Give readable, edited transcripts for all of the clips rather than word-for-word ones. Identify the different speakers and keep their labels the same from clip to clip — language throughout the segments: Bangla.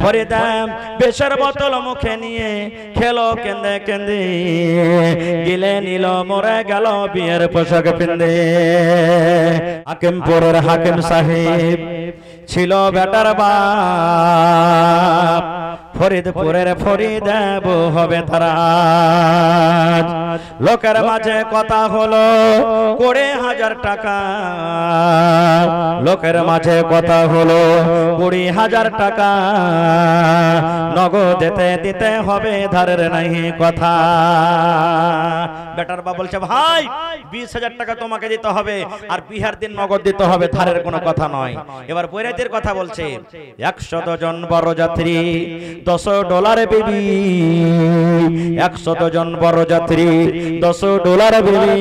Speaker 1: ফরিদা বেশের বোতল মুখে নিয়ে খেলো কেঁদে কেঁদে, গিলে নিল মরে গেল বিয়ের পোশাক পিন্দে। হাকিমপুরের হাকিম সাহেব ছিল বেটার বাপ, ফরিদপুরের ফরিদাব হবে তারা। লোকের মাঝে কথা হলো 20,000 টাকা, লোকের মাঝে কথা হলো 20,000 টাকা, নগদ দিতে হবে, ধারের নাই কথা। বেটার বাপ বলছে ভাই 20,000 টাকা তোমাকে দিতে হবে, আর বিহার দিন নগদ দিতে হবে, ধারের কোনো কথা নয়। এবার বৈরাতের কথা বলছে, 100 জন বরযাত্রী $10 বিবি, 100 জন বরযাত্রী $10 বিবি।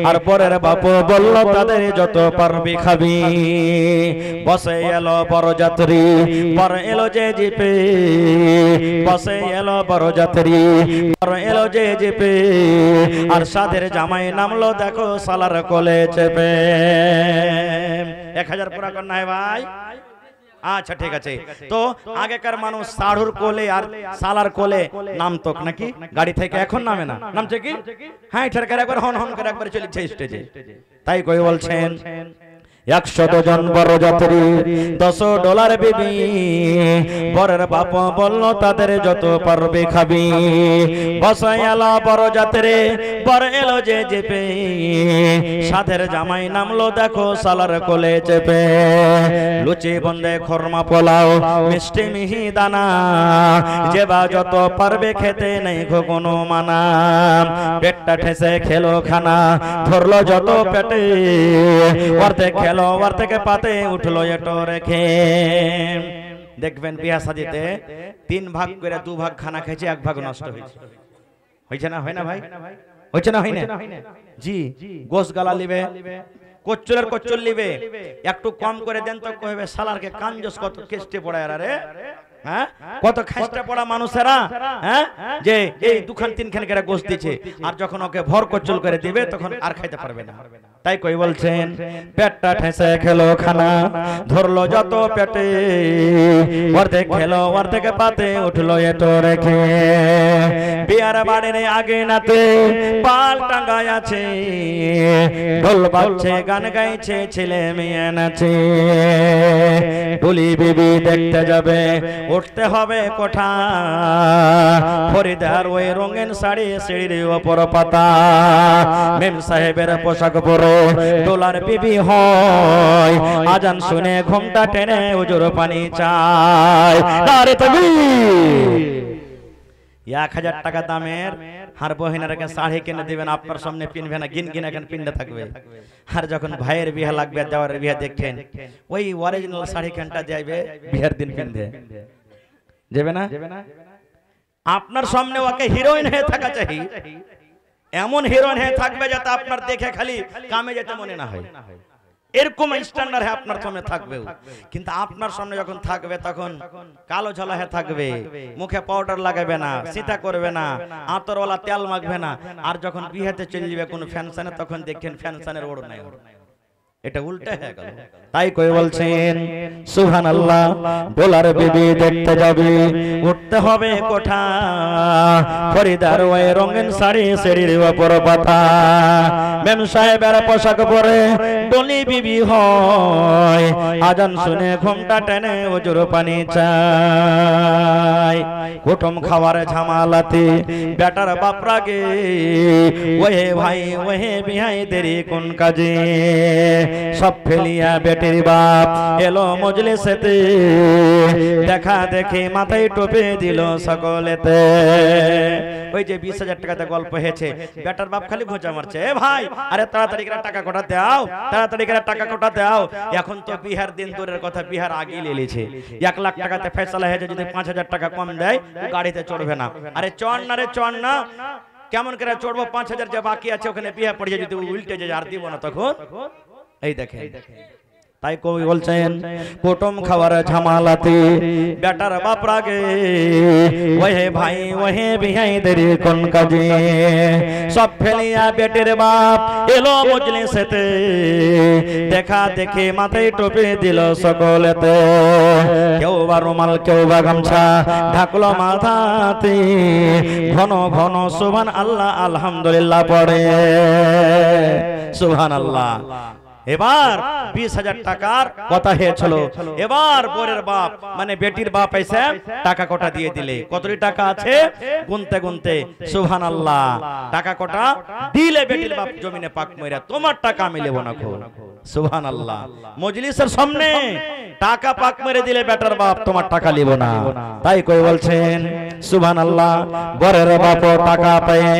Speaker 1: আর পরের বাপ বলল তাদের যত পারবি খাবি। বসে এলো বরযাত্রী, পর এলো যে জিপে, বসে এলো বরযাত্রী, পর এলো যে জিপে। আর সাধের জামাই নামলো দেখো সালার কোলে চেপে। 1000 পুরা করনা है ভাই। আচ্ছা ঠিক আছে। তো আগেকার মানুষ সাড়ুর কোলে আর সালার কোলে নামতো নাকি গাড়ি থেকে, এখন নামে না। নামছে কি? হ্যাঁ ঠেরকার একবার হন হন করে একবার চলেছে স্টেজে। তাই কই বলছেন 100 জন বরযাত্রী $10 বিবি। বরের বাপ বলল তাদের যত পারবে খাবি। বসাই এলো বরযাত্রী, বর এলো যে চেপে। সাধের জামাই নামলো দেখো সালার কোলে চেপে। লুচি বন্দে খরমা পোলাও মিষ্টি মিহি দানা, যে বা যত পারবে খেতে নেই কোনো মানা। পেটটা ঠেসে খেলো খানা, ধরলো যত পেটে। অর্ধেক খেলো অর্ধেক পাতে উঠলো এটো রেখে। দেখবেন বিয়া শাদীতে 3 ভাগ করে 2 ভাগ খানা খেয়েছে, 1 ভাগ নষ্ট হয়েছে। হয়েছে না? হয় না ভাই? হয়েছে না? হয় না? জি। গোশ গালা লিবে, কচ্চলের কচ্চল লিবে, একটু কম করে দেন তো কইবে শালারকে কাঞ্জস কত কেষ্টে পড়ায় রে। হ্যাঁ কত খাস্টা পড়া মানুষেরা, হ্যাঁ যে এই 2খান 3খান করে গোশ দিচ্ছে, আর যখন ওকে ভর কচ্চল করে দিবে তখন আর খাইতে পারবে না। তাই কই বলছেন পেটটা ঠেসে খেলো খানা, ধরলো যত পেটে। অর্ধেক খেলো অর্ধেক পাতে উঠলো এটো রেখে। বিয়ার বাড়ির আগে নাতে পাল টাঙ্গায় আছে, ঢোল বাজছে গান গাইছে ছেলে মেয়ে নাচে। ডুলি বিবি দেখতে যাবে, উঠতে হবে কোঠা। ফরিদার ওই রঙিন শাড়ি সিঁড়ির ওপর পাতা। মেম সাহেবের পোশাক পরে ডোলার বিবি হয়। আজান শুনে ঘুমটা টেনে হুজুর পানি চায়। নারে তাকবীর। 1000 টাকা দামের হার বহিনারকে শাড়ি কিনে দিবেন, আপনার সামনে পিনবে না, গিন গিন এখন পিনতে থাকবে। আর যখন ভাইয়ের বিয়ে লাগবে, দেওয়ার বিয়ে দেখেন, ওই অরিজিনাল শাড়ি খানটা যাইবে বিয়ের দিন পিনতে যাবে না। আপনার সামনে ওকে হিরোইন হয়ে থাকা চাই, এমন হিরোইন হয়ে থাকবে যাতে আপনার দেখে খালি কামে যেতে মনে না হয়। এরকম স্ট্যান্ডার্ড হয়ে আপনার সামনে থাকবে। কিন্তু আপনার সামনে যখন থাকবে তখন কালো ঝালা হয়ে থাকবে, মুখে পাউডার লাগাবে না, সীতা করবে না, আতরওয়ালা তেল মাখবে না। আর যখন বিয়েতে চলে যাবে কোন ফ্যানশনে, তখন দেখেন ফ্যানশনের ওড় নাই। এটা উল্টা হয়ে গেল। তাই কই বলছেন সুবহানাল্লাহ। ডলার বিবি দেখতে যাবে, উঠতে হবে কোঠা। ফরিদার ওই রঙিন শাড়ি সিঁড়ির ওপর পাতা। মেম সাহেবের পোশাক পরে ডলি বিবি হয়। আজান শুনে ঘুমটা টেনে হুজুর পানি চায়। কুটুম খাওয়ার ঝামালাতে বেটার বাপ রাগে। ওহে ভাই ওহে বিহাই দেরি কোন কাজে। সব ফেলিয়া বেটির বাপ এলো মজলিসেতে। দেখা দেখি মাথায় টোপে দিল সকলেতে। ওই যে 20,000 টাকাতে গল্প হয়েছে, বেটার বাপ খালি ঘোঁচা মারছে, এ ভাই আরে তাড়াতাড়ি করে টাকা কোটা দাও, তাড়াতাড়ি করে টাকা কোটা দাও। এখন তো বিহার দিন দূরের কথা, বিহার আগে লেলিছে। 1 লাখ টাকাতে ফয়সালা হয়েছে, যদি 5,000 টাকা কম দেয় গাড়িতে চড়বে না। আরে চড় না রে, চড় না। কেমন করে চড়বো? 5,000 যে বাকি আছে ওখানে বিয়ে পড়ে, যদি উল্টে যায় আর দিব না তখন। এই দেখেন তাই কবি বলছেন কুটুম খাওয়ার ঝামালাতে বেটার বাপ রাগে ওহে ভাই ওহে বিহাই দেরি কোন কাজে সব ফেলিয়া বেটের বাপ এলো মজলিসেতে দেখা দেখে মাথায় টুপি দিল সকলেতে কেউ বা রুমাল কেউ বা গামছা ঢাকলো মাথাতে ঘন ঘন সুবহান আল্লাহ আলহামদুলিল্লাহ পড়ে সুবহানাল্লাহ। এবার 20,000 টাকার কথা হয়েছিল। এবার বোরের বাপ মানে বেটির বাপ এসে টাকা কোটা দিয়ে দিলে কতটি টাকা আছে গুনতে গুনতে সুবহানাল্লাহ টাকা কোটা দিলে বেটির বাপ জমিনে পাক মইরা তোমার টাকা আমি নেব না খো সুবহানাল্লাহ। মজলিসের সামনে টাকা পাক মেরে দিলে বেটার বাপ তোমার টাকা নিব না। তাই কই বলছেন সুবহানাল্লাহ বরের বাপ টাকা পেয়ে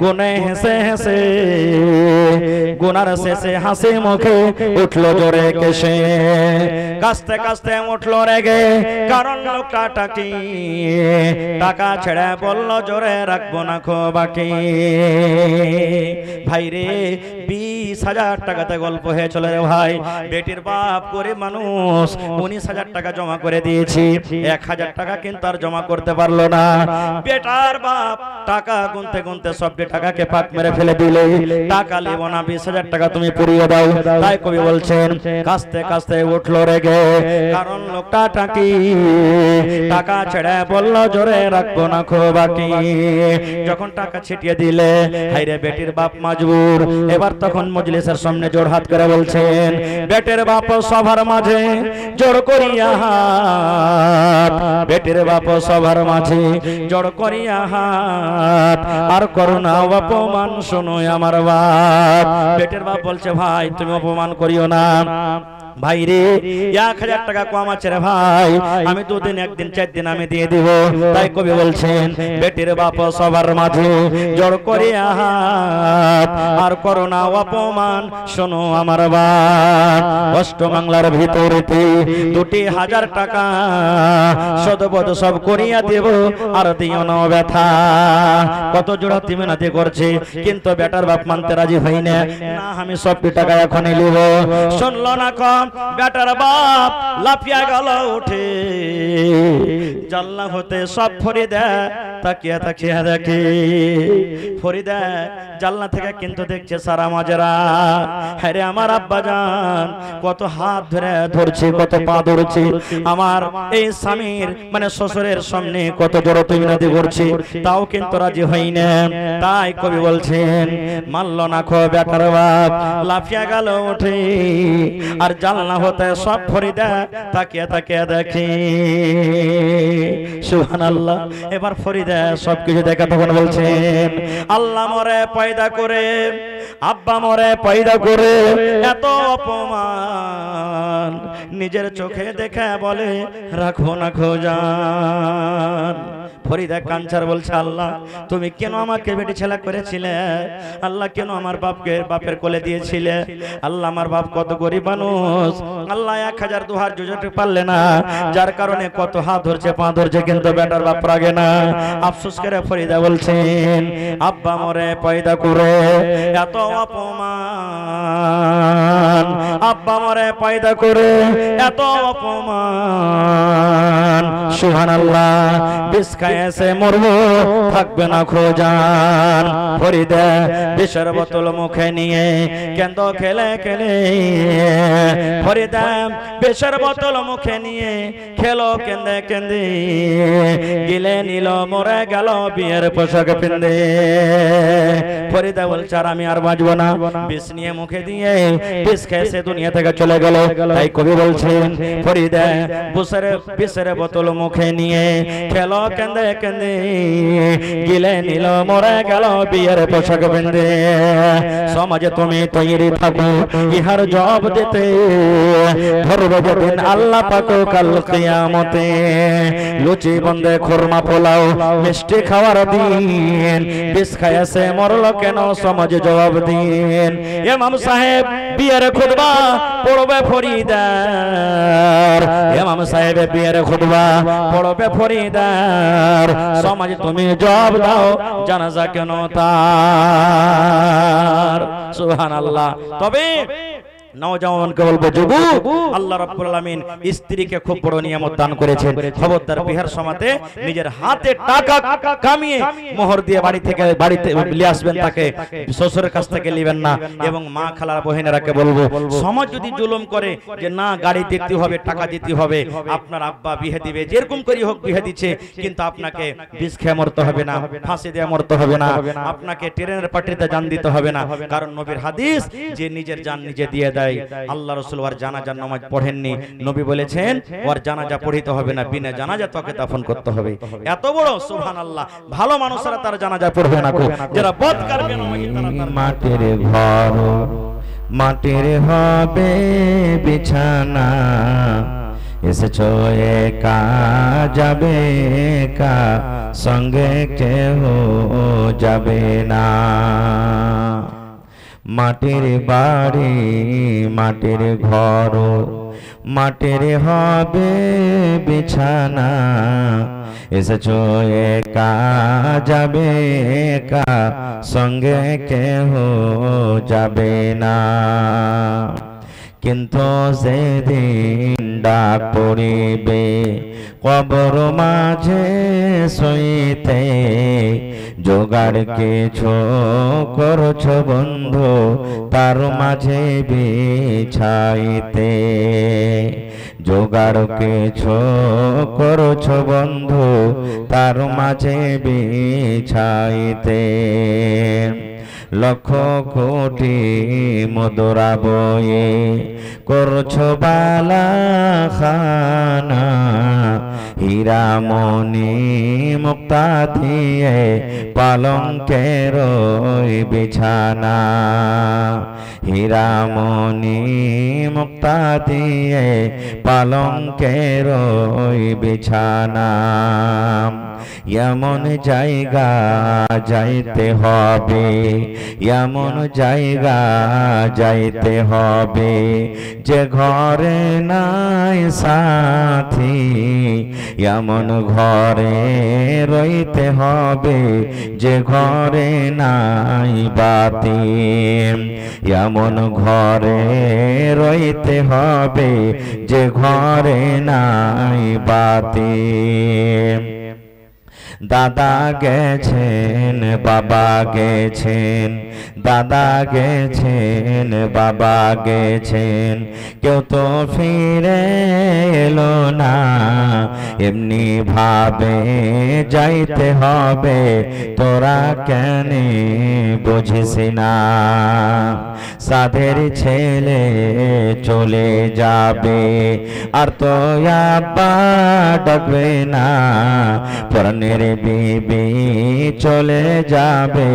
Speaker 1: গুনে হেসে হেসে গুনার শেষে হাসি মুখে উঠলো জোরে কেশে কাস্তে কাস্তে উঠলো রেগে কারণ লোকটা টাকি টাকা ছেড়ে বলল জোরে রাখবো না খো বাকি। ভাই রে 20,000 টাকাতে গল্প হয়ে চলে রে ভাই। বেটির বাপ গরিব মানুষ 19,000 টাকা জমা করে দিয়েছি 1,000 টাকা কিন্তু আর জমা করতে পারলো না। বেটার বাপ টাকা গুনতে গুনতে সবটি টাকাকে পাক মেরে ফেলে দিলে টাকা নেব না 20,000 টাকা তুমি পুড়িয়ে দাও। তাই কবি বলছেন কাস্তে কাস্তে উঠলো রেগে কারণ লোকটা টাকি টাকা ছেড়ে বলল জোরে রাখবো না খো বাকি। যখন টাকা ছিটিয়ে দিলে হাইরে বেটির বাপ মাজবুর। এবার তখন মজলিসের সামনে জোড় হাত করে বলছেন বেটের বাপ সবার মাঝে জোড় করিয়া হাত বেটের বাপ সবার মাঝে জোড় করিয়া হাত আর করুণা অপমান শোনো আমার বাপ। বেটের বাপ বলছে ভাই তুমি অপমান করিও না ভাই রে 1,000 টাকা কম আছে রে ভাই আমি 2 দিন 1 দিন 4 দিন আমি দিয়ে দিব। তাই কবি বলছেন বেটির বাপ সবার মাঝে জোড় করিয়া হাত আর করোনা অপমান শোনো আমার বাপ। অষ্ট বাংলার ভিতরেতে 2,000 টাকা সদবদ সব করিয়া দেব আর দিও না ব্যথা। কত জোড়া তিমিনাতি করছে কিন্তু বেটার বাপ মানতে রাজি হই না আমি সবটি টাকা এখনই নিব। শুনলো না কম বেটার বাপ লাফিয়া গেল উঠে জানলা হতে সব ফরিদা তাকিয়া তাকিয়া দেখে ফরিদা জানলা থেকে কিন্তু দেখছে সারা মাজরা। আরে আমার আব্বা জান কত হাত ধরে ধরছে কত পা ধরছে আমার এই স্বামীর মানে শ্বশুরের সামনে কত জোরে তুমিনাদি করছে তাও কিন্তু রাজি হই না। তাই কবি বলছেন মানল না খো বেটার বাপ লাফিয়া গেল উঠে আর জানলা হতে সব ফরিদা তাকিয়া তাকিয়া দেখে সুবহানাল্লাহ। এবার ফরিদা সবকিছু দেখা তখন বলছেন আল্লাহ মরে পয়দা করে আব্বা মরে পয়দা করে এত অপমান নিজের চোখে দেখে বলে রাখো না খোজান। ফরিদা কাঞ্চার বলছে আল্লাহ তুমি কেন আমাকে বেটি ছেলা করেছিলে আল্লাহ কেন আমার বাপের কোলে দিয়েছিলে আল্লাহ আমার বাপ কত গরিব মানুষ আল্লাহ 1,000 2,000 জুজতে পারলে না যার কারণে কত হাত ধরছে পা ধরছে কিন্তু বেটার বাপ রাগে না। আফসোস করে ফরিদা বলছেন আব্বা মরে পয়দা করে এত অপমান আব্বা মরে পয়দা করে এত অপমান সুবহানাল্লাহ বিষ খাইছে মরবো থাকবে না খোজান। ফরিদা বিষের বোতল মুখে নিয়ে কেন্দ খেলে খেলে ফরিদা বিষের বোতল মুখে নিয়ে খেলো কেন্দে কেন্দে গিলে নিল মরে গেল বিয়ের পোশাক পিন্দে। ফরিদা বলছে আর আমি আর বাঁচবো না বিষ নিয়ে মুখে দিয়ে বিষ খেয়েছে দুনিয়া থেকে চলে গেল। তাই কবি বলছেন ফরিদা বিষের বোতল মুখে নিয়ে খেলো কেন্দে কেন্দে গিলে নিল মরে গেল বিয়ের পোশাক পিন্দে। সমাজে তুমি তৈরি থাকো ইহার জবাব দিতে ধরবে যেদিন আল্লাহ পাক কাল কিয়ামতে। লুচি বন্দে খুরমা পোলাও মিষ্টি খাওয়ার দিন বিষ খাইছে মরল কেন সমাজে জবাব দিন। ইমাম সাহেব বিয়ের খুতবা পড়বে ফরিদার ইমাম সাহেব বিয়ের খুতবা পড়বে ফরিদার সমাজে তুমি জবাব দাও জানাজা কেন তার সুবহানাল্লাহ। তবে নওজওয়ানকে বলবো যুবক, আল্লাহ রাব্বুল আলামিন স্ত্রীকে খুব বড় নিয়ামত দান করেছেন। খবরদার বিহার সমাতে নিজের হাতে টাকা কামিয়ে মোহর দিয়ে বাড়িতে নিয়ে আসবেন, তাকে শ্বশুরের কাছ থেকে নেবেন না। এবং মা খালার বহিনেরাকে বলবো, সমাজ যদি জুলুম করে যে না গাড়ি দেখতে হবে, টাকা দিতে হবে, আপনার আব্বা বিয়ে দিবে, যেরকম করি হোক বিয়ে দিচ্ছে, কিন্তু আপনাকে বিষ খেয়ে মরতে হবে না, ফাঁসি দিয়ে মরতে হবে না, আপনাকে ট্রেনের পাটিতে জান দিতে হবে না। কারণ নবীর হাদিস, যে নিজের জান নিজে দিয়ে দেয়। আল্লাহ রাসূল ওর জানাজার নামাজ পড়েননি, নবী বলেছেন ওর জানাজা পড়িতে হবে না, বিনা জানাজা তাকে দাফন করতে হবে। এত বড় সুবহানাল্লাহ, ভালো মানুষরা তার জানাজা পড়বে না, যারা বদকার বেনামাজি তারা তার
Speaker 2: মাটির ঘর মাটির হবে বিছানা, এসেছো একা যাবে একা, সঙ্গে কেহ যাবে না। মাটির বাড়ি মাটির ঘর মাটির হবে বিছানা, এসেছো একা যাবে একা, সঙ্গে কেহ যাবে না। কিন্তু সেদিন ডাক পড়িবে কবর মাঝে সইতে, জোগাড় কিছু করছো বন্ধু তার মাঝে বিছাইতে, জোগাড় কিছু করছো বন্ধু তার মাঝে বিছাইতে। লক্ষ কোটি মুদ্রা বয়ে করছো বালা খানা, হীরা মণি মুক্তা দিয়ে পালঙ্কের বিছানা, হীরা মণি মুক্তা দিয়ে পালঙ্কের বিছানা। এমন জায়গা যাইতে হবে, এমন জায়গা যাইতে হবে, যে ঘরে নাই সাথী, এমন ঘরে রইতে হবে, যে ঘরে নাই বাতি, এমন ঘরে রইতে হবে, যে ঘরে নাই বাতি। দাদা গেছেন বাবা গেছেন, দাদা গেছেন বাবা গেছেন, কেউ তো ফিরে এলো না, এমনি ভাবে যাইতে হবে, তোরা কেন বুঝিস না। সাধের ছেলে চলে যাবে, আর তো আব্বা ডাকবে না, প্রাণের বিবি চলে যাবে,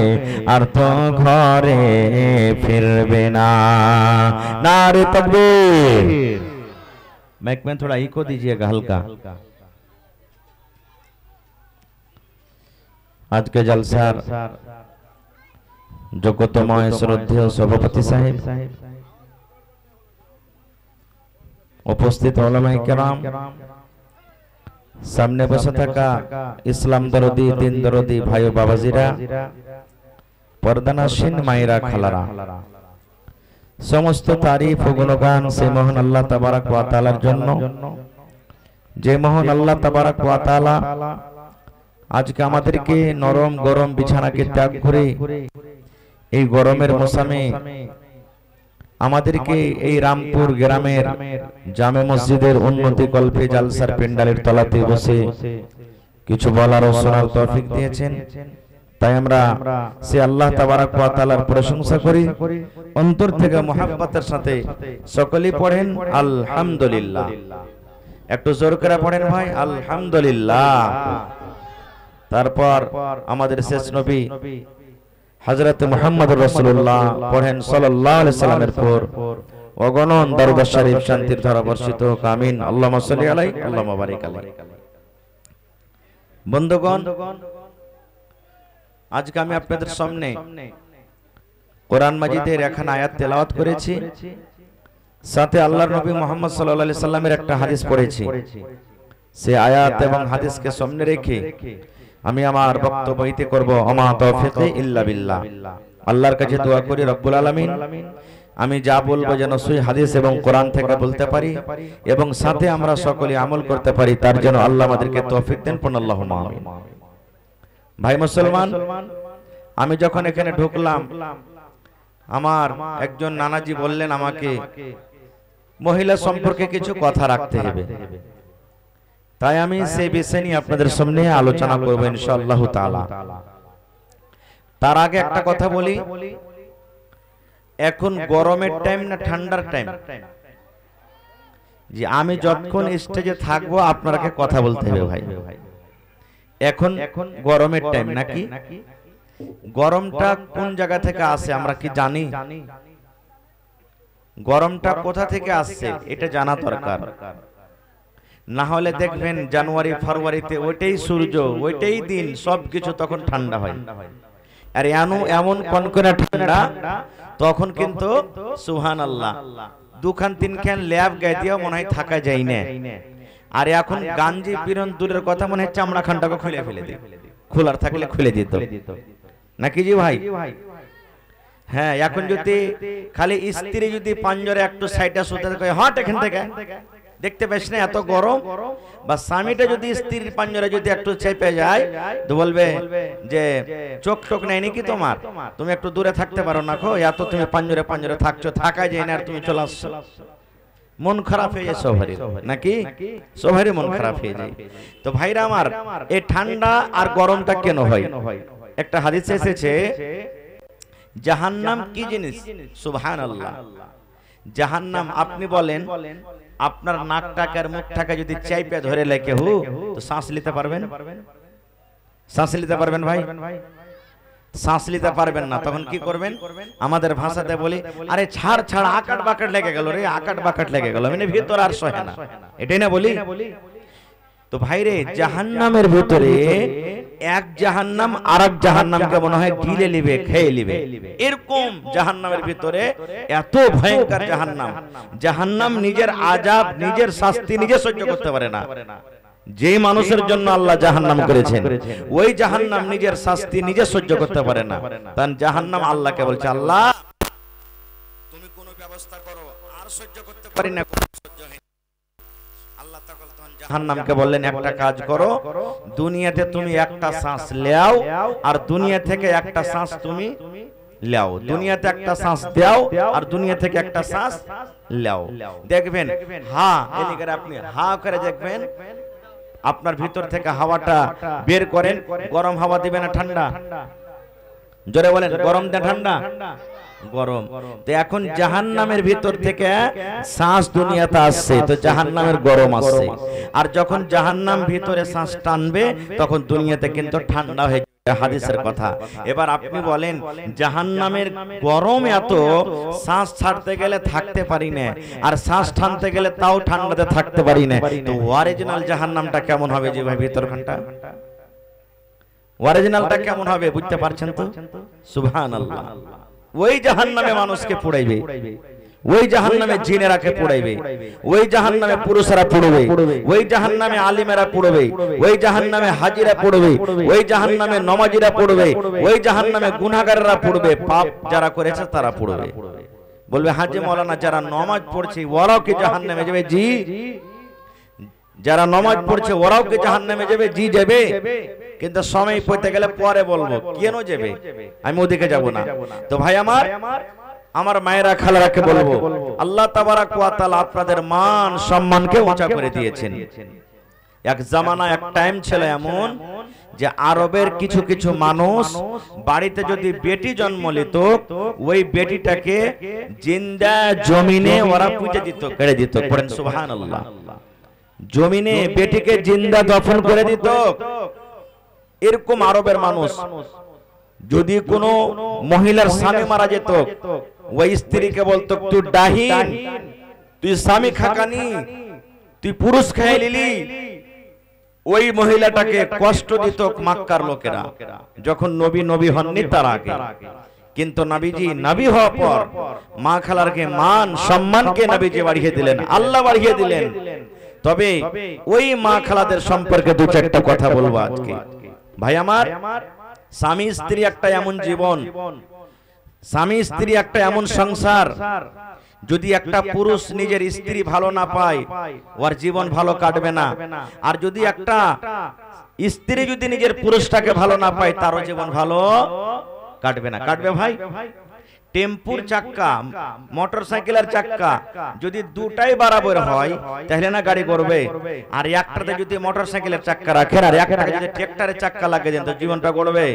Speaker 2: আর তো ঘরে ফিরবে না। নারে তাকবীর।
Speaker 1: माइक में थोड़ा इको दीजिएगा हल्का।
Speaker 2: आज के जलसार যোগ্যতময় শ্রদ্ধেয় সভাপতি সাহেব, উপস্থিত উলামায়ে কেরাম, সামনে বসে থাকা ইসলাম দরদি দিন দরদি ভাই ও বাবাজিরা, পর্দানাসীন মায়েরা খালারা, সমস্ত তারিফ ও গুণগান সেই মহান আল্লাহ তাবারক ওয়া তাআলার জন্য, যে মহান আল্লাহ তাবারক ওয়া তাআলা আজকে আমাদেরকে নরম গরম বিছানাকে ত্যাগ করে এই গরমের মৌসুমে আমাদেরকে এই রামপুর গ্রামের জামে মসজিদের উন্নতি কল্পে জালসার প্যান্ডেলের তলাতে বসে কিছু বলার ও শোনার তৌফিক দিয়েছেন। তাই আমরা সে আল্লাহ তাবারক ওয়া তাআলার প্রশংসা করি, অন্তর থেকে মুহাব্বতের সাথে সকলেই পড়েন আলহামদুলিল্লাহ। একটু জোর করে পড়েন ভাই আলহামদুলিল্লাহ। তারপর আমাদের শেষ নবী হযরত মুহাম্মদুর রাসূলুল্লাহ পড়েন সাল্লাল্লাহু আলাইহি সাল্লামের পর অগণন দরুদ শরীফ শান্তির ধারা বর্ষিত হোক, আমিন। আল্লাহুম্মা সাল্লি আলাইহি আল্লাহুম্মা বারিক আলাইহি। বন্ধুগণ, আজকে আমি আপনাদের সামনে কোরআন মাজিদের এখানে আয়াত তেলাওয়াত করেছি, সাথে আল্লাহর নবী মুহাম্মদ সাল্লাল্লাহু আলাইহি সাল্লামের একটা হাদিস পড়েছি। সে আয়াত এবং হাদিসকে সামনে রেখে আমি আমার বক্তব্য ইতি করব। আমা তাওফিকি ইল্লা বিল্লাহ। আল্লাহর কাছে দোয়া করি রব্বুল আলামিন আমি যা বলবো যেন সহি হাদিস এবং কোরআন থেকে বলতে পারি এবং সাথে আমরা সকলে আমল করতে পারি, তার জন্য আল্লাহ আমাদেরকে তৌফিক দেন। পড়ুন আল্লাহুম্মা আমিন। ভাই মুসলমান, আমি যখন এখানে ঢুকলাম, আমার একজন নানাজি বললেন আমাকে মহিলা সম্পর্কে কিছু কথা রাখতে হবে, তাই আমি সেই বিষয় নিয়ে আপনাদের সামনে আলোচনা করব ইনশাআল্লাহ তাআলা। তার আগে একটা কথা বলি, এখন গরমের টাইম না ঠান্ডার টাইম? যে আমি যতক্ষণ স্টেজে থাকবো আপনারাকে কথা বলতে হবে ভাই। এখন গরমের টাইম নাকি? গরমটা কোন জায়গা থেকে আসে আমরা কি জানি? গরমটা কোথা থেকে আসছে এটা জানা দরকার। না হলে দেখবেন জানুয়ারি ফেব্রুয়ারিতে ওইটাই সূর্য, ওইটাই দিন, সবকিছু তখন ঠান্ডা হয়। আর এমন কনকনে ঠান্ডা তখন কিন্তু সুবহানাল্লাহ দুখান তিনখান ল্যাব গায়ে দিয়েও মনে হয় থাকা যায় না। আর এখন গাঞ্জি পিরন দূরের কথা, মনে হচ্ছে চামড়া খানটাকে খুলে ফেলে দিই, খোলার থাকলে খুলে দিত নাকি জি ভাই? হ্যাঁ, এখন যদি খালি স্ত্রী যদি পাঞ্জরে একটু সাইডে শুতে থাকে, হট এখান থেকে, দেখতে পাস না এত গরম, বা স্বামীটা যদি স্ত্রীর পাঞ্জরে যদি একটু চেপে যায় তো বলবে যে চোখ টোক নাই নাকি তোমার, তুমি একটু দূরে থাকতে পারো না, খো এত তুমি পাঞ্জরে পাঞ্জরে থাকছো, থাকা যায় না আর তুমি চলে আসছো। মন খারাপ হয়ে যায় সবারই নাকি? সবারই মন খারাপ হয়ে যায়। তো ভাইরা আমার, এই ঠান্ডা আর গরমটা কেন হয়? একটা হাদিসে এসেছে জাহান্নাম কি জিনিস, সুবহানাল্লাহ। জাহান্নাম, আপনি বলেন আপনার নাকটাকে আর মুখটাকে যদি চাইপে ধরে লেখে তো শ্বাস নিতে পারবেন? শ্বাস নিতে পারবেন ভাই? শ্বাস নিতে পারবেন না, তখন কি করবেন? আমাদের ভাষাতে বলি, আরে ছাড় ছাড়, আকাট বাকাট লেগে গেল রে, আকাট বাকাট লেগে গেল, মানে ভিতর আর সহে না, এটাই না বলি? তো ভাইরে, জাহান্নামের ভিতরে এক জাহান্নাম আর এক জাহান্নামকে মনে হয় গিলে নিবে, খেয়ে নিবে, এরকম জাহান্নামের ভিতরে এত ভয়ঙ্কর জাহান্নাম। জাহান্নাম নিজের আযাব, নিজের শাস্তি নিজে সহ্য করতে পারে না। যে মানুষের জন্য আল্লাহ জাহান্নাম করেছেন, ওই জাহান্নাম নিজের শাস্তি নিজে সহ্য করতে পারে না। তাই জাহান্নাম আল্লাহকে বলছে, আল্লাহ তুমি কোনো ব্যবস্থা করো, আর সহ্য করতে পারি না, সহ্য হয়। আল্লাহ তখন জাহান্নামকে বললেন, একটা কাজ করো, দুনিয়াতে তুমি একটা শ্বাস নাও আর দুনিয়া থেকে একটা শ্বাস তুমি লাও, দুনিয়াতে একটা শ্বাস দাও আর দুনিয়া থেকে একটা শ্বাস লাও। দেখবেন হ্যাঁ, এদিকে আপনি হা করে দেখবেন, আপনার ভিতর থেকে হাওয়াটা বের করেন। গরম হাওয়া দিবে না ঠান্ডা? জোরে বলেন, গরম না ঠান্ডা? গরম। তো এখন জাহান্নামের ভিতর থেকে শ্বাস দুনিয়াতে আসছে, তো জাহান্নামের গরম আসছে। আর যখন জাহান্নাম ভিতরে শ্বাস টানবে তখন দুনিয়াতে কিন্তু ঠান্ডা হয়ে যাবে, হাদিসের কথা। এবার আপনি বলেন, জাহান্নামের গরম এত, শ্বাস ছাড়তে গেলে থাকতে পারি না, আর শ্বাস টানতে গেলে তাও ঠান্ডাতে থাকতে পারি না, তো অরিজিনাল জাহান্নামটা কেমন হবে যে ভাই ভিতরখানটা? অরিজিনালটা কেমন হবে বুঝতে পারছেন তো? সুবহানাল্লাহ। ওই জাহান্নামে মানুষকে পুড়াইবে, ওই জাহান্নামে জিনেরাকে পুড়াইবে, ওই জাহান্নামে পুরুষেরা পুড়বে, ওই জাহান্নামে আলিমেরা পুড়বে, ওই জাহান্নামে হাজিরা পুড়বে, ওই জাহান্নামে নমাজিরা পুড়বে, ওই জাহান্নামে গুনাহগাররা পুড়বে, পাপ যারা করেছে তারা পুড়বে। বলবে, হাজি মাওলানা যারা নামাজ পড়ছে ওরাও কি জাহান্নামে যাবে? জি। যারা নামাজ পড়ছে ওরাও কি জাহান্নামে যাবে? জি যাবে। কিন্তু সময় পড়তে গেলে পরে বলবো কেন যাবে, আমি ওদিকে যাব না। তো ভাই আমার মায়েরা খালারাকে বলবো, আল্লাহ তাবারাক ওয়া তাআলা আপনাদের মান সম্মানকে উঁচা করে দিয়েছেন। এক জামানা, এক টাইম ছিল এমন যে আরবের কিছু কিছু মানুষ বাড়িতে যদি বেটি জন্ম নিত, ওই বেটিটাকে জিন্দা জমিনে ওরা পুঁতে দিত, কেড়ে দিত। পড়েন সুবহানাল্লাহ। জমিনে বেটিকে জিন্দা দফন করে দিত। এরকম আরবের মানুষ, যদি কোনো মহিলার স্বামী মারা যেত, ওই স্ত্রীকে বলতো, তুই ডাহিন, তুই স্বামী খাকানি, তুই পুরুষ খেয়ে নিলি। ওই মহিলাটাকে কষ্ট দিত মক্কার লোকেরা, যখন নবী হননি তার আগে। কিন্তু নবীজি নবী হওয়ার পর মা খালারকে মান সম্মানকে নবীজি বাড়িয়ে দিলেন, আল্লাহ বাড়িয়ে দিলেন। তবে ওই মা খালাদের সম্পর্কে দু চারটা কথা বলবো আজকে। ভাই আমার, স্বামী স্ত্রী একটা এমন জীবন,
Speaker 1: স্বামী স্ত্রী একটা এমন সংসার, যদি একটা পুরুষ নিজের স্ত্রী ভালো না পায় ওর জীবন ভালো কাটবে না, আর যদি একটা স্ত্রী যদি নিজের পুরুষটাকে ভালো না পায় তারও জীবন ভালো কাটবে না। কাটবে ভাই? টেম্পুর চাক্কা, মোটরসাইকেলের চাক্কা যদি দুটাই বরাবর হয় তাহলে না গাড়ি করবে, আর একটাতে যদি মোটরসাইকেলের চাক্কা রাখেন আর একটাতে যদি ট্রাক্টরের চাক্কা লাগিয়ে দেন তো জীবনটা গড়বে?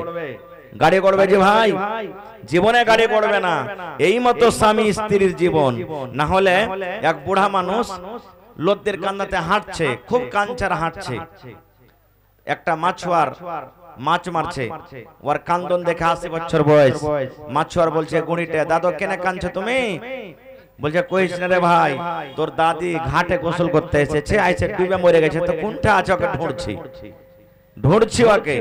Speaker 1: গাড়ি করবে যে ভাই? জীবনে গাড়ি করবে না। এই মতো স্বামী স্ত্রীর জীবন। না হলে এক বুড়া মানুষ লোকদের কান্দাতে হাঁটছে, খুব কাঞ্চার হাঁটছে, একটা মাছুয়ার মাছ মারছে, ওর কান্দন দেখে 80 বছর বয়স। মাছুয়ার বলছে গুণিতে, দাদু কেন কাঁদছো তুমি? বলছে কইস না রে ভাই, তোর দাদি ঘাটে গোসল করতে এসেছে, আইসে ডুবে মরে গেছে, তো কোনটা আছে ওকে ঢুঁড়ছি ওকে।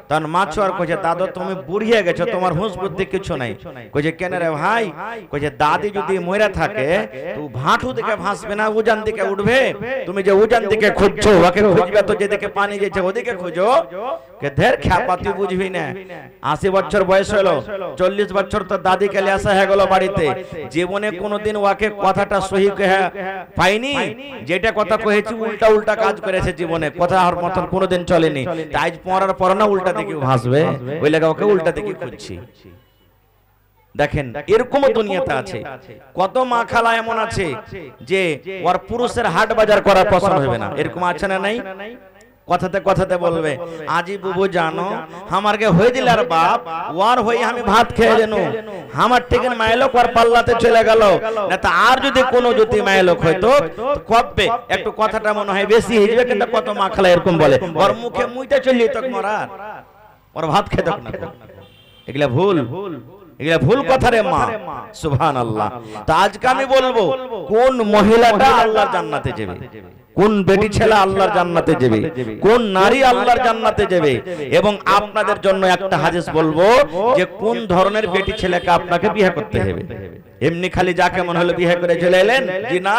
Speaker 1: তখন মাছুয়ার কইছে দাদু তুমি বুড়িয়ে গেছো, তোমার হুঁশ বুদ্ধি কিছু নাই। কইছে কেন রে ভাই? কইছে দাদি যদি মরে থাকে তো ভাঁটু দিকে ভাসবে না, উজান দিকে উঠবে। তুমি যে উজান দিকে খুঁজছো ওকে খুঁজবে তো যেদিকে পানি যেছে ওদিকে খুঁজো। কে ধের খ্যাপা, তুই বুঝবি না। 80 বছর বয়স হলো, 40 বছর তো দাদি কে আসা হয়ে গেল বাড়িতে, জীবনে কোনোদিন ওকে কথাটা সহি পাইনি। যেটা কথা কয়েছি উল্টা উল্টা কাজ করেছে জীবনে, কথা আর মতন কোনোদিন চলেনি। তাই পড়ার পর না উল্টা দিকে ভাসবে, ওই লাগা ওকে উল্টা দিকে খুঁজছি। দেখেন এরকমও দুনিয়াতে আছে। কত মা খালা এমন আছে যে ওর পুরুষের হাট বাজার করা পছন্দ হবে না, এরকম আছে না নাই? কথাতে কথাতে বলবে আজি বুবু জানো আমারকে হয়ে দিল আর বাপ ওয়ার হয়ে আমি ভাত খেয়ে যেন আমার ঠিক মাইলোক ওর পাল্লাতে চলে গেল না। তা আর যদি কোনো যদি মাইলোক হয়তো কবে একটু কথাটা মনে হয় বেশি হিজবে, কিন্তু কত মা খালা এরকম বলে ওর মুখে মুইতে চলিয়ে তক মরার ওর ভাত খেতে না। এগুলা ভুল, এগুলা ভুল কথা রে মা। সুবহানাল্লাহ। তো আজকে আমি বলবো কোন মহিলাটা আল্লাহর জান্নাতে যাবে, কোন বেটি ছেলে আল্লাহর জান্নাতে যাবে, কোন নারী আল্লাহর জান্নাতে যাবে। এবং আপনাদের জন্য একটা হাদিস বলবো যে কোন ধরনের বেটি ছেলেকে আপনাকে বিয়ে করতে হবে। এমনি খালি যাকে মনে হলো বিয়ে করে চলে এলেন, জি না।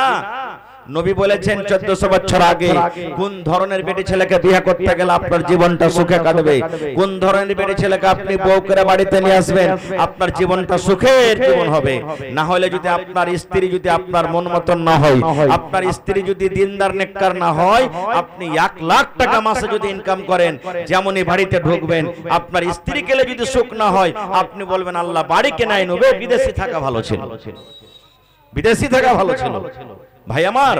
Speaker 1: নবী বলেছেন 1400 বছর আগে কোন ধরনের বেটি ছেলেকে বিয়ে করতে গেলে আপনার জীবনটা সুখে কাটবে, কোন ধরনের বেটি ছেলেকে আপনি বউ করে বাড়িতে নিয়ে আসবেন আপনার জীবনটা সুখের জীবন হবে। না হলে যদি আপনার স্ত্রী যদি আপনার মন মতন না হয়, আপনার স্ত্রী যদি দিনদার নেককার না হয়, আপনি 1 লাখ টাকা মাসে যদি ইনকাম করেন যেমনই বাড়িতে ঢুকবেন আপনার স্ত্রী কেলে যদি সুখ না হয় আপনি বলবেন আল্লাহ বাড়ি কেনাই নবে, বিদেশি থাকা ভালো ছিল, বিদেশি থাকা ভালো ছিল। ভাই আমার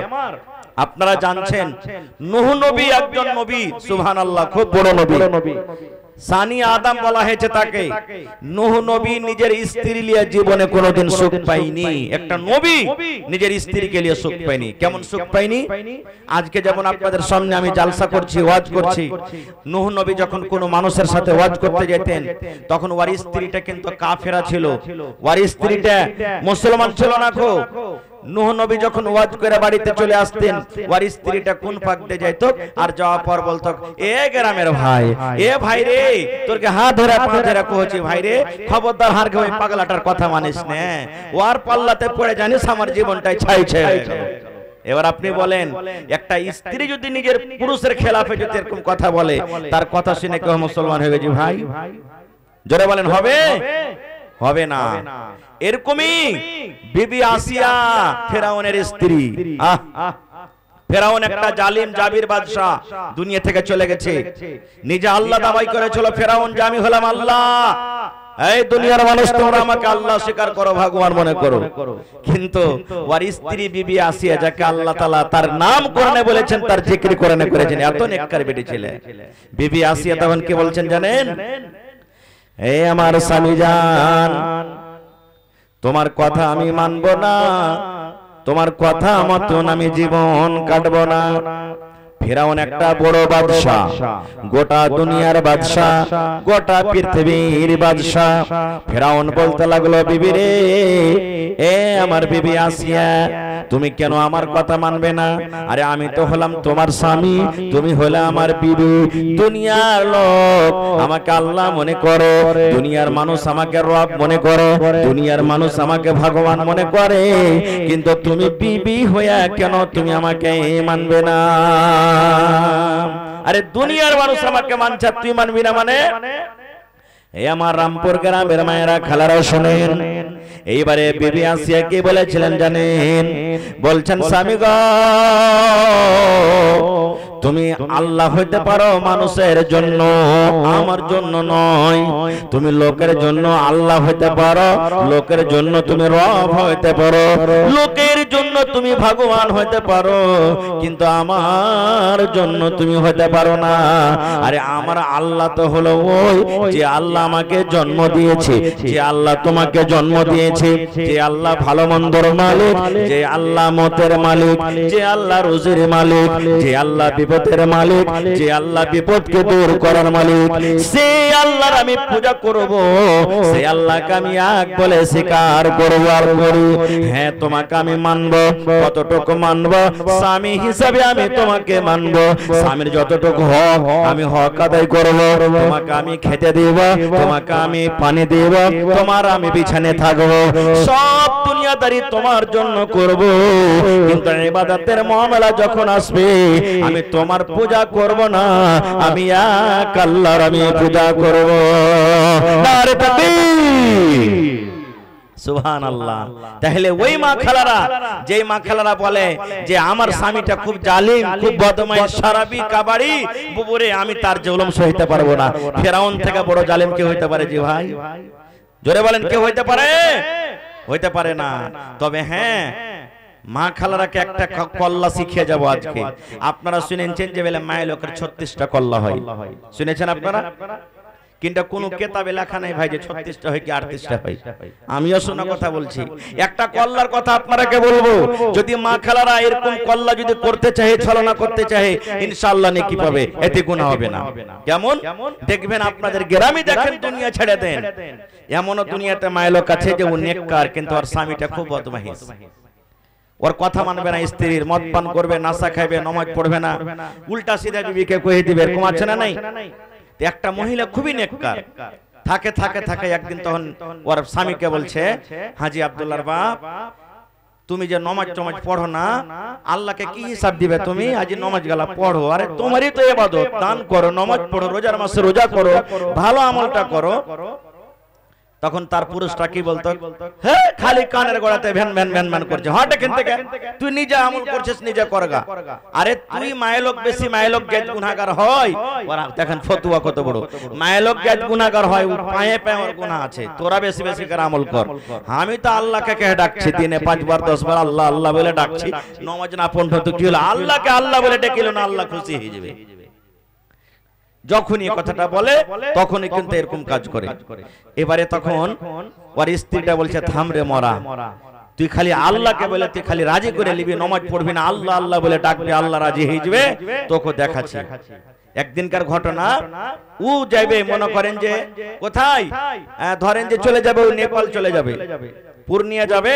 Speaker 1: আপনারা জানছেন নূহ নবী একজন নবী, সুবহানাল্লাহ, খুব বড় নবী। সানি আদম বলা হয়েছে তাকে। নূহ নবী নিজের স্ত্রী নিয়ে জীবনে কোনোদিন সুখ পায়নি। একটা নবী নিজের স্ত্রীকে নিয়ে সুখ পায়নি। কেমন সুখ পায়নি? আজকে যেমন আপনাদের সামনে আমি জালসা করছি, ওয়াজ করছি, নূহ নবী যখন কোনো মানুষের সাথে ওয়াজ করতে যেতেন তখন ওর স্ত্রীটা কিন্তু কাফেরা ছিল, ওর স্ত্রীটা মুসলমান ছিল না। খো নূহ নবী যখন ওয়াজ করে বাড়িতে চলে আসতেন ওর স্ত্রীটা কোন পাক দিয়ে যাইত আর যাওয়ার পর বলতো এ গ্রামের ভাই, এ ভাই রে তোরকে হাত ধরে পা ধরে কইছি ভাই রে খবরদার হার ওই পাগলাটার কথা মানিস না, ওর পাল্লাতে পড়ে জানিস আমার জীবনটাই ছাই ছাই। এবার আপনি বলেন একটা স্ত্রী যদি নিজের পুরুষের খেলাফে যদি এরকম কথা বলে তার কথা শুনে কেউ মুসলমান হয়ে গেছে ভাই? জোরে বলেন হবে? হবে না। এরকমই বিবি আসিয়া ফেরাউনের স্ত্রী। ফেরাউন একটা জালিম জাবির বাদশা, দুনিয়া থেকে চলে গেছে, নিজে আল্লাহ দাবাই করেছিল ফেরাউন যে আমি হলাম আল্লাহ, এই দুনিয়ার মানুষ তোমরা আমাকে আল্লাহ স্বীকার করো, ভগবান মনে করো। কিন্তু ওর স্ত্রী বিবি আসিয়া যাকে আল্লাহ তাআলা তার নাম করনে বলেছেন তার জিকির করনে করেছেন, এত নেককার বেটি ছেলে। বিবি আসিয়া তখন কি বলছেন জানেন? এ আমার স্বামী জান, তোমার কথা আমি মানব না, তোমার কথা মতন আমি জীবন কাটবো না। ফেরাউন একটা বড় বাদশা, গোটা দুনিয়ার বাদশা, গোটা পৃথিবীর বাদশা। ফেরাউন বলতে লাগলো বিবি রে, এ আমার বিবি আসিয়া তুমি কেন আমার কথা মানবে না? আরে আমি তো হলাম তোমার স্বামী, তুমি হলে আমার বিবি। দুনিয়ার লোক আমাকে আল্লাহ মনে করো, দুনিয়ার মানুষ আমাকে রব মনে করো, দুনিয়ার মানুষ আমাকে ভগবান মনে করে, কিন্তু তুমি বিবি হইয়া কেন তুমি আমাকে মানবে না? আরে দুনিয়ার মানুষ আমাকে মানছে তুই মানবি না মানে? এই আমার রামপুর গ্রামের মায়েরা খালারা শুনেন, এইবারে বিবি আসিয়া কি বলেছিলেন জানেন? বলছেন স্বামী গো, তুমি আল্লাহ হইতে পারো মানুষের জন্য, আমার জন্য নয়। তুমি লোকের জন্য আল্লাহ হইতে পারো, লোকের জন্য তুমি রব হইতে পারো, লোকের জন্য তুমি ভগবান হইতে পারো, কিন্তু আমার জন্য তুমি হইতে পারো না। আরে আমার আল্লাহ তো হলো ওই যে আল্লাহ আমাকে জন্ম দিয়েছে, যে আল্লাহ তোমাকে জন্ম দিয়েছে, যে আল্লাহ ভালো মন্দর মালিক, যে আল্লাহ মতের মালিক, যে আল্লাহ রুজির মালিক, যে আল্লাহ বিপদের মালিক, যে আল্লাহ বিপদকে দূর করার মালিক, সেই আল্লাহর আমি পূজা করব, সেই আল্লাহকে আমি এক বলে স্বীকার করব আর করি। হ্যাঁ তোমাকে আমি মানব, কতটুকু মানব? স্বামী হিসাবে আমি তোমাকে মানব, স্বামীর যতটুকু হক আমি হক আদায় করব, তোমাকে আমি খেতে দেব, তোমাকে আমি পানি দেব, তোমার আমি বিছানে থাকবো, সব দুনিয়াদারি তোমার জন্য করব। কিন্তু ইবাদতের মামলা যখন আসবে আমি তোমার পূজা করব না, আমি এক আল্লাহর আমি পূজা করব। নারে তাকবীর, সুবহানাল্লাহ। তাহলে ওই মা খালারা, যেই মা খালারা বলে যে আমার স্বামীটা খুব জালিম, খুব বদমাইশ, শারাবি, কাবাড়ি, বুবুরে, আমি তার জুলুম সইতে পারবো না। ফেরাউন থেকে বড় জালিম কে হইতে পারে? জি ভাই, জোরে বলেন, কে হইতে পারে? হইতে পারে না। তবে হ্যাঁ, মা খালারাকে একটা কল্লা শিখিয়ে যাব আজকে। আপনারা শুনেছেন যে বেলা মায়ের লোকের 36টা কল্লা হয়, শুনেছেন আপনারা? কিন্তু কোন কিতাবে লেখা নাই ভাই যে 36টা হয় কি 38টা হয়। আমিও শোনা কথা বলছি। একটা কল্লার কথা আপনারাকে বলবো, যদি মা খালারা এরকম কল্লা যদি করতে চায়, ছলনা করতে চায়, ইনশাআল্লাহ নেকি পাবে, এতে গুনাহ হবে না। কেমন দেখবেন আপনাদের গ্রামে, দেখেন দুনিয়া ছেড়ে দেন, এমনও দুনিয়াতে মায়ের লোক আছে যে ও নেককার, কিন্তু ওর স্বামীটা খুব বদমাইশ, ওর কথা মানবে না, স্ত্রীর মদ পান করবে, নাশা খাইবে, নামাজ পড়বে না, উল্টা সিধা বিবিকে কয়ে দিবে, এরকম আছে না নাই? একটা মহিলা খুবই নেককার, থাকে থাকে থাকে একদিন তখন ওর স্বামীকে বলছে, হাজি আব্দুল্লাহর বাপ, তুমি যে নমাজ টমাজ পড়ো না, আল্লাহকে কি হিসাব দিবে তুমি? আজ নমাজ গালা পড়ো, আরে তোমারই তো ইবাদত, দান করো, নমাজ পড়ো, রোজার মাসে রোজা করো, ভালো আমলটা করো। তখন তার পুরুষটা কি বলতো? হ্যাঁ, খালি কানের গোড়াতে ভ্যান ভ্যান ভ্যান ভ্যান করছে, হট এখান থেকে, তুই নিজে আমল করছিস, নিজে করগা। আরে তুই মায়েলোক বেশি, মায়েলোক গেজ গুনাহগার হয়, ওরা দেখেন ফতুয়া কত বড়, মায়েলোক গেজ গুনাহগার হয়, পায়ে পায়ে ওর গুনাহ আছে, তোরা বেশি বেশি করে আমল কর। আমি তো আল্লাহকে কে ডাকছি, দিনে 5 বার 10 বার আল্লাহ আল্লাহ বলে ডাকছি, নামাজ না পড়লে তো কি হলো? আল্লাহকে আল্লাহ বলে ডেকিলো না, আল্লাহ খুশি হয়ে যাবে। যখনই কথাটা বলে তখনই কিন্তু এরকম কাজ করে। এবারে তখন ওর স্ত্রীটা বলছে, থাম রে মরা, তুই খালি আল্লাহকে বলে তুই খালি রাজি করে নিবি, নামাজ পড়বি না, আল্লাহ আল্লাহ বলে ডাকবি, আল্লাহ রাজি হয়ে যাবে, তোকে দেখাচ্ছি। একদিনকার ঘটনা, ও যাবে মনে করেন যে কোথায়, ধরেন যে চলে যাবে, ও নেপাল চলে যাবে, পূর্ণিয়া যাবে,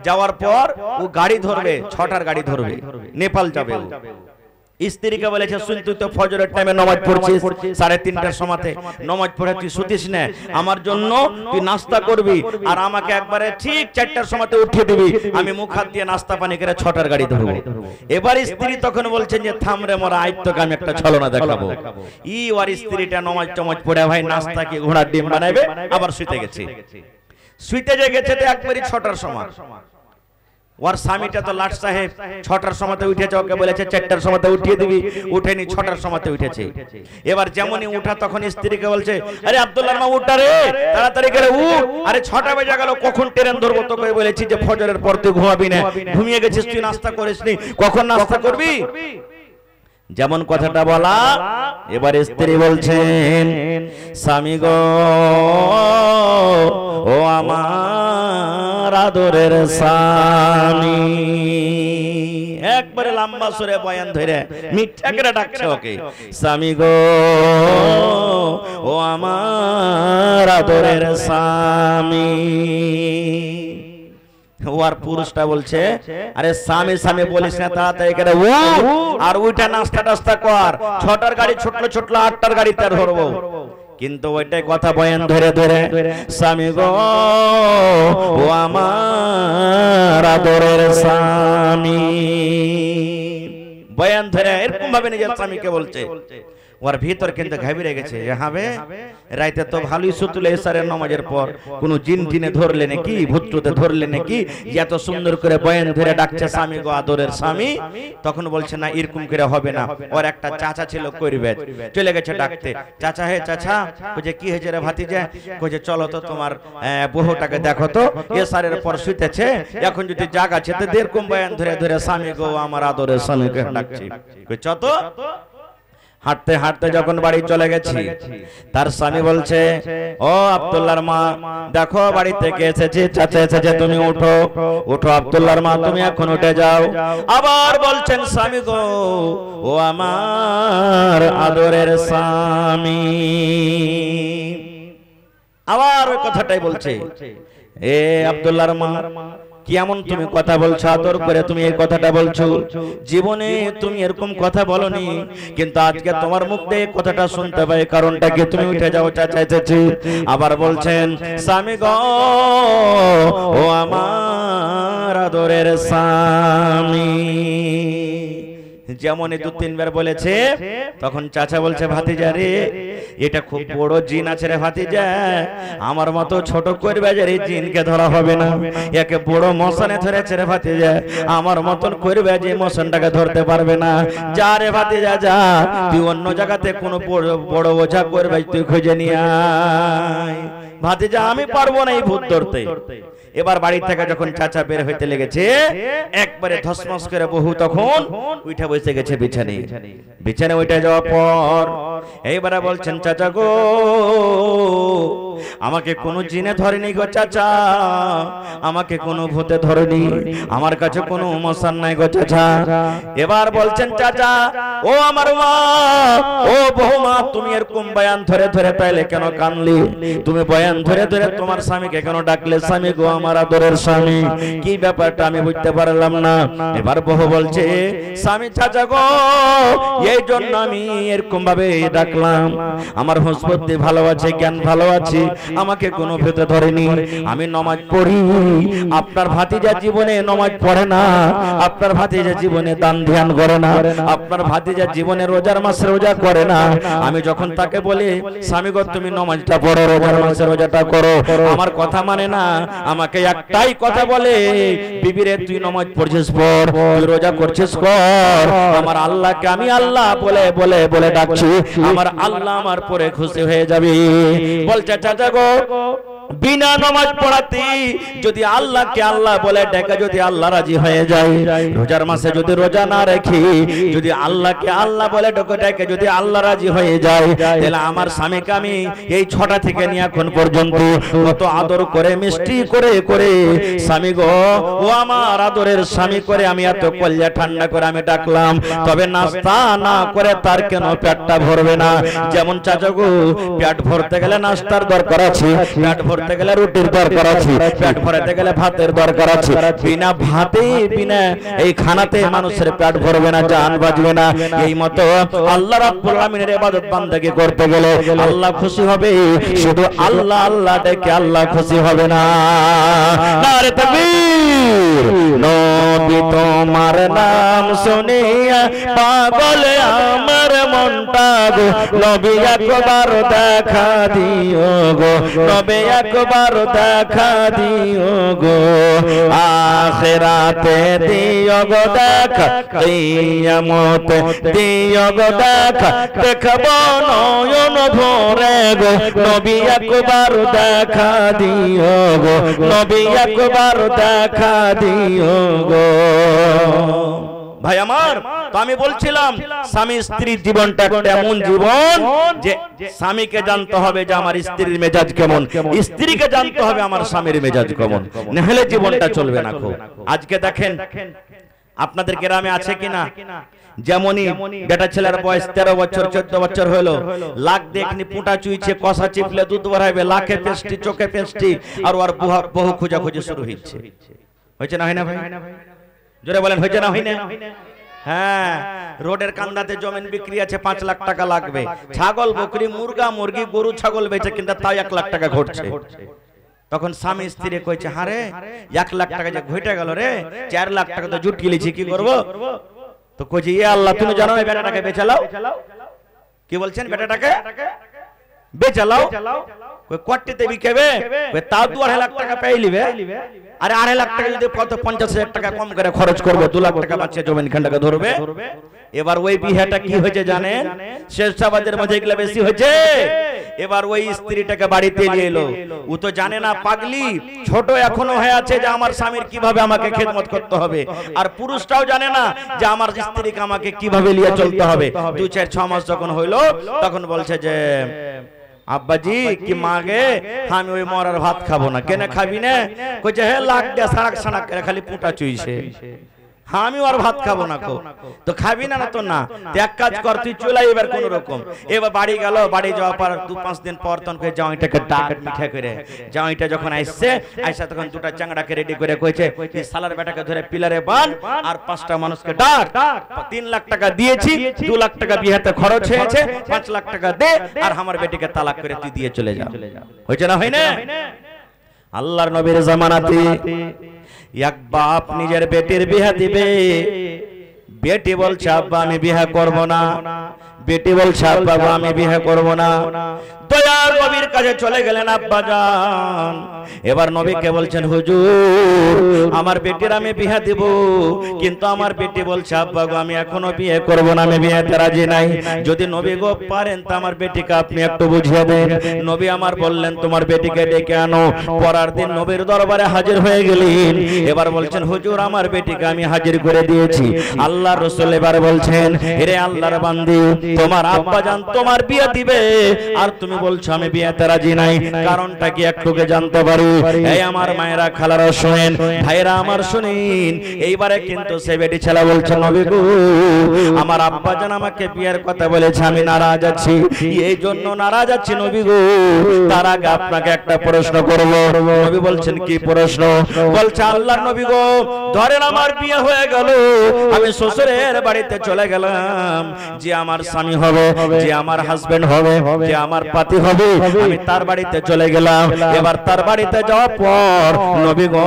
Speaker 1: যাওয়ার পর ও গাড়ি ধরবে, 6টার গাড়ি ধরবে, নেপাল যাবে। স্ত্রীকে বলেছে, শুন তুই তো ফজরের টাইমে নামাজ পড়ছিস, 3:30টার সময়তে নামাজ পড়ে তুই শুতিস না, আমার জন্য তুই নাস্তা করবি, আর আমাকে একবারে ঠিক 4টার সময়তে উঠিয়ে দিবি, আমি মুখ হাত দিয়ে নাস্তা পানি করে 6টার গাড়ি ধরবো। এবার স্ত্রী তখন বলছেন যে থাম রে মরা, আজ তোকে আমি একটা ছলনা দেখাবো। ওর স্ত্রীটা নামাজ টামাজ পড়ে ভাই নাস্তা কি ঘোড়ার ডিম বানাবে, আবার শুতে গেছে। শুতে যে গেছে তো একবারই 6টার সময়। ওর স্বামীটা তো লাট সাহেব, 6টার সময়তে উঠেছে, ওকে বলেছে 4টার সময়তে উঠিয়ে দিবি, উঠেনি, 6টার সময়তে উঠেছে। এবার যেমনই উঠা তখন স্ত্রীকে বলছে, আরে আব্দুল্লাহর মা উঠা রে, তাড়াতাড়ি করে উঠ, আরে 6টা বেজে গেল, কখন ট্রেন ধরবো? তোকে বলেছি যে ফজরের পর তুই ঘুমাবি না, ঘুমিয়ে গেছিস, তুই নাস্তা করিসনি, কখন নাস্তা করবি? যেমন কথাটা বলা। এবার স্ত্রী বলছেন, স্বামী গো, ও আমার আদরের স্বামী, একবারে লম্বা সুরে বয়ান ধরে মিঠা করে ডাকছে ওকে, স্বামী গো, ও আমার আদরের স্বামী। ওর পুরুষটা বলছে, আরে স্বামী স্বামী বলিস না, তাড়াতাড়ি করে ও আর ওইটা নাস্তা টাস্তা কর, 6টার গাড়ি ছুটলো ছুটলো, 8টার গাড়িতে ধরবো। কিন্তু ওইটাই কথা বয়ান ধরে ধরে, স্বামী গো, ও আমার আদরের স্বামী, বয়ান ধরে এরকম ভাবে নিজের স্বামীকে বলছে। ওর ভিতর কিন্তু ঘাবড়ে গেছে, হবে রাইতে তো ভালোই সুতলে এসারের নামাজের পর কোন জিন টিনে ধরলে নাকি, ভূতটুতে ধরলে নাকি, এত সুন্দর করে বয়ান ধরে ডাকছে স্বামী গো আদরের স্বামী। তখন বলছে না এরকম করে হবে না। ওর একটা চাচা ছিল কইরবে, চলে গেছে ডাকতে, চাচা হে চাচা, কইছে কি হয়েছে রে ভাতিজা? কইছে চলো তো তোমার বহুটাকে দেখো তো, এসারের পর শুতেছে, এখন যদি জাগ আছে তো এরকম বয়ান ধরে ধরে স্বামী গো আমার আদরের স্বামীকে ডাকছি। কই চত হাঁটতে হাঁটতে যখন বাড়ি চলে গেছি, তার স্বামী বলছে ও আব্দুল্লাহর মা দেখো বাড়ি থেকে এসেছে, চাচা এসেছে, তুমি উঠো। উঠো আব্দুল্লাহর মা, তুমি এখন উঠে যাও। আবার বলছেন স্বামী গো ও আমার আদরের স্বামী, আবার ওই কথাটাই বলছে। এ আব্দুল্লাহর মা কি এমন তুমি কথা বলছো, আদর করে তুমি এই কথাটা বলছো, জীবনে তুমি এরকম কথা বলনি, কিন্তু আজকে তোমার মুখ দিয়ে কথাটা শুনতে পাই, কারণটা কি? তুমি উঠে যাও, চাচা এসেছে। আবার বলছেন স্বামী গো ও আমার আদরের স্বামী। যেমন দু তিনবার বলেছে, তখন চাচা বলছে ভাতিজা রে এটা খুব বড় জিন আছে রে ভাতিজা, আমার মতো ছোট করবে যে এই জিনকে ধরা হবে না, একে বড় মশানে ধরেছে রে ভাতিজা, আমার মতন করবে যে মশানটাকে ধরতে পারবে না। যা রে ভাতিজা যা, তুই অন্য জায়গাতে কোনো বড় ওঝা করবে তুই খুঁজে নিয়ে আয়। ভাতিজা আমি পারবো না এই ভূত ধরতে। এবার বাড়ি থেকে যখন চাচা বের হইতে লেগেছে, একবারে ধসমস করে বহু তখন উঠে বসে গেছে বিছানে। বিছানে উঠে যাওয়ার পর এইবারে বলছেন চাচা গো আমাকে কোনো জিনে ধরেনি গো চাচা, আমাকে কোনো ভূতে ধরেনি, আমার কাছে কোনো মশান নাই গো চাচা। এবার বলছেন চাচা ও আমার মা, ও বৌমা, তুমি এরকম বয়ান ধরে ধরে তাইলে কেন কানলি? তুমি বয়ান ধরে ধরে তোমার স্বামীকে কেন ডাকলে? স্বামী গো আমার আদরের স্বামী, কি ব্যাপারটা আমি বুঝতে পারলাম না। এবার বহু বলছে স্বামী চাচা গো এই জন্য আমি এরকম ভাবে ডাকলাম, আমার হুঁশবুদ্ধি ভালো আছে, জ্ঞান ভালো আছে, আমাকে কোনো ভূতে ধরেনি, আমি নামাজ পড়ি। আপনার ভাতিজা জীবনে নামাজ পড়ে না, আপনার ভাতিজা জীবনে দান ধ্যান করে না, আপনার ভাতিজা জীবনে রোজার মাসে রোজা করে না। আমি যখন তাকে বলি স্বামী গো তুমি নামাজটা পড়ো, রোজার মাসে রোজাটা করো, আমার কথা মানে না, আমাকে একটাই কথা বলে বিবিরে তুই নামাজ পড়ছিস পড়, তুই রোজা করছিস কর, আমার আল্লাহকে আমি আল্লাহ বলে বলে বলে ডাকছি, আমার আল্লাহ আমার পরে খুশি হয়ে যাবে। বলছে চাচা গো বিনা নামাজ পড়াতে যদি আল্লাহকে আল্লাহ বলে ডেকে যদি আল্লাহ রাজি হয়ে যায়, রোজার মাসে যদি রোজা না রেখে যদি আল্লাহকে আল্লাহ বলে ডেকে যদি আল্লাহ রাজি হয়ে যায়, তাহলে আমার স্বামীকে আমি এই 6টা থেকে নিয়ে এখন পর্যন্ত কত আদর করে মিষ্টি করে করে স্বামী গো ও আমার আদরের স্বামী করে আমি এত কলিজা ঠান্ডা করে আমি ডাকলাম, তবে নাস্তা না করে তার কেন পেটটা ভরবে না? যেমন চাচা গো পেট ভরতে গেলে নাস্তার দরকার আছে, পেট ভরতে গেলে রুটির দরকার আছে, পেট ভরাতে গেলে ভাতের দরকার আছে, বিনা ভাতে বিনা এই খানাতে মানুষের পেট ভরবে না, জান বাজবে না। এই মতো আল্লাহ রাব্বুল আলামিনের ইবাদত বান্দাগি করতে গেলে আল্লাহ খুশি হবে, শুধু আল্লাহ আল্লাহ ডেকে আল্লাহ খুশি হবে না। নারে তাকবীর। নবী তোমার নাম শুনিয়া পাগল আমার মনটা গো, নবী একবার দেখা দিও গো, নবী একবার দেখা দিও গো, আখিরাতে দিও গো দেখা, কিয়ামতে দিও গো দেখা, দেখব নয়ন ভরে গো, নবী একবার দেখা দিও গো, নবী একবার দেখা দিও গো। ভাই আমার, তো আমি বলছিলাম স্বামী স্ত্রীর জীবনটা একটা এমন জীবন যে স্বামীকে জানতে হবে যে আমার স্ত্রীর মেজাজ কেমন, স্ত্রীকে জানতে হবে আমার স্বামীর মেজাজ কেমন, না হলে জীবনটা চলবে না। আজকে দেখেন আপনাদের গ্রামে আছে কিনা, যেমনই বেটা ছেলের বয়স 13 বছর 14 বছর হলো, লাখ দেখনি পুঁটা চুইছে, কষা চিপলে দুধ বাড়াইবে, লাখে পেস্টি চোখে পেস্টি, আর ওর বহু খোঁজাখুঁজি শুরু হচ্ছে। হয়েছে না হয় না ভাই? জোরে বলেন হয়েছে না হয় না? হ্যাঁ, রোডের কান্দাতে জমিন বিক্রি আছে, 5 লাখ টাকা লাগবে, ছাগল বকরি মুরগা মুরগি গরু ছাগল বেচে কিন্তু তাই 1 লাখ টাকা ঘটছে। তখন স্বামী স্ত্রী কইছে হারে 1 লাখ টাকা যে ঘটে গেল রে, 4 লাখ টাকা তো জুট গিলেছি, কি করব? তো কইছে ইয়া আল্লাহ তুমি জানো না বেটাটাকে বেচালাও। কি বলছেন বেটাটাকে বেচালাও কই কোটিতে বিকেবে কই তাও 2.5 লাখ টাকা পেয়ে লিবে আরে 2.5 লাখ টাকা যদি কত 50,000 টাকা কম করে খরচ করবে 2 লাখ টাকা বাচ্চা জমিন খান্ডাকে ধরবে এবার ওই বিয়েটা কি হয়েছে জানেন শেরশাবাদের মধ্যে এগুলা বেশি হয়েছে এবার ওই স্ত্রীটাকে বাড়িতে নিয়ে এলো ও তো জানে না পাগলি ছোট এখনো হয়ে আছে যে আমার স্বামীর কিভাবে আমাকে খেদমত করতে হবে আর পুরুষটাও জানে না যে আমার স্ত্রীকে আমাকে কিভাবে নিয়ে চলতে হবে 2-4-6 মাস যখন হইলো তখন বলছে যে আব্বাজি কি মাগে আমি ওই মরার ভাত খাবো না কেন খাবি না কইছে হে লাগ দে সারাক সানাক করে খালি পুটা চুইছে আমি আর ভাত খাবো না কো তো খাবি না তো না এক কাজ কর তুই চলে এবার কোন রকম এবার বাড়ি গেল বাড়ি যাওয়ার পর 2-5 দিন পর তখন কই জামাইটাকে ডাক মিঠা করে জামাইটা যখন আইছে আইসা তখন দুটা চাংড়াকে রেডি করে কইছে এই শালার বেটাকে ধরে পিলারে বান আর 5টা মানুষকে ডাক 3 লাখ টাকা দিয়েছি 2 লাখ টাকা বিয়েতে খরচ হয়েছে 5 লাখ টাকা দে আর আমার বেটিকে তালাক করে তুই দিয়ে চলে যা হইছে না হয় না আল্লাহর নবীর জামানাতে এক বাপ নিজের বেটির বিয়ে দিবে বেটি বলছে আব্বা আমি বিয়ে করব না বেটি বলছে আব্বা আমি বিয়ে করব না দয়ার নবীর কাছে চলে গেলেন আব্বা জান এবার নবীকে বলছেন হুজুর আমার বেটির আমি বিয়ে দেব কিন্তু আমার বেটি বলছে আব্বা গো আমি এখনো বিয়ে করব না আমি বিয়েতে রাজি নাই যদি নবী গো পারেন তো আমার বেটিকে আপনি একটু বুঝিয়ে দেন নবী আমার বললেন তোমার বেটিকে ডেকে আনো পরের দিন নবীর দরবারে হাজির হয়ে গেলেন এবার বলছেন হুজুর আমার বেটিকে আমি হাজির করে দিয়েছি আল্লাহর রাসূল এবার বলছেন হে আল্লাহর বান্দি তোমার আব্বা জান তোমার বিয়ে দিবে আর তুমি বলছো আমি বিয়েতে রাজি নাই কারণটা কি একটুকে জানতে পারি এই আমার মায়েরা খালারা শুনেন ভাইরা আমার শুনেন এইবারে কিন্তু সে বেটি ছেলে বলছে নবী গো আমার আব্বা জান আমাকে বিয়ের কথা বলেছে আমি নারাজ আছি এই জন্য নারাজ আছি নবী গো তার আগে আপনাকে একটা প্রশ্ন করব নবী বলছেন কি প্রশ্ন বলছে আল্লাহর নবী গো ধরেন আমার বিয়ে হয়ে গেল আমি শ্বশুরের বাড়িতে চলে গেলাম যে আমার স্বামী হবে যে আমার হাজবেন্ড হবে যে আমার পাতি হবে আমি তার বাড়িতে চলে গেলাম এবার তার বাড়িতে যাওয়ার পর নবী গো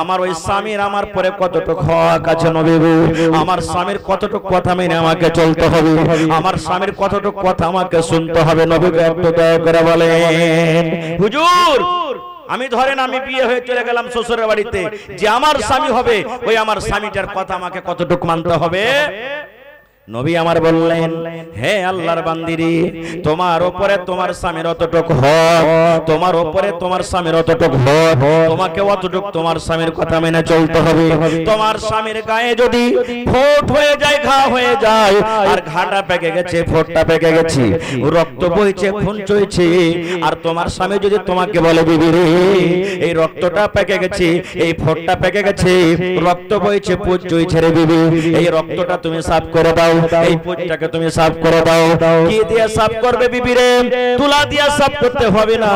Speaker 1: আমার ওই স্বামীর আমার পরে কতটুকু হক আছে নবী গো আমার স্বামীর কতটুকু কথা মেনে আমাকে চলতে হবে আমার স্বামীর কতটুকু কথা আমাকে শুনতে হবে নবী গো একটু দয়া করে বলেন হুজুর আমি ধরেন আমি বিয়ে হয়ে চলে গেলাম শ্বশুরের বাড়িতে যে আমার স্বামী হবে ওই আমার স্বামীটার কথা আমাকে কতটুকু মানতে হবে নবী আমার বললেন হে আল্লাহর বান্দিরি তোমার উপরে তোমার স্বামীর অতটুকু হক তোমার উপরে তোমার স্বামীর অতটুকু হক তোমাকে অতটুকু তোমার স্বামীর কথা মেনে চলতে হবে তোমার স্বামীর গায়ে যদি ফোঁট হয়ে যায় ঘা হয়ে যায় আর ঘাটা পেকে গেছে ফোঁটটা পেকে গেছে রক্ত বইছে খুন চইছে আর তোমার স্বামী যদি তোমাকে বলে বিবি রে এই রক্তটা পেকে গেছে এই ফোঁটটা পেকে গেছে রক্ত বইছে পুজ চইছে রে বিবি এই রক্তটা তুমি সাফ করে দাও এই পুজটাকে তুমি সাফ করে দাও কি দিয়ে সাফ করবে বিবি রে তুলা দিয়ে সাফ করতে হবে না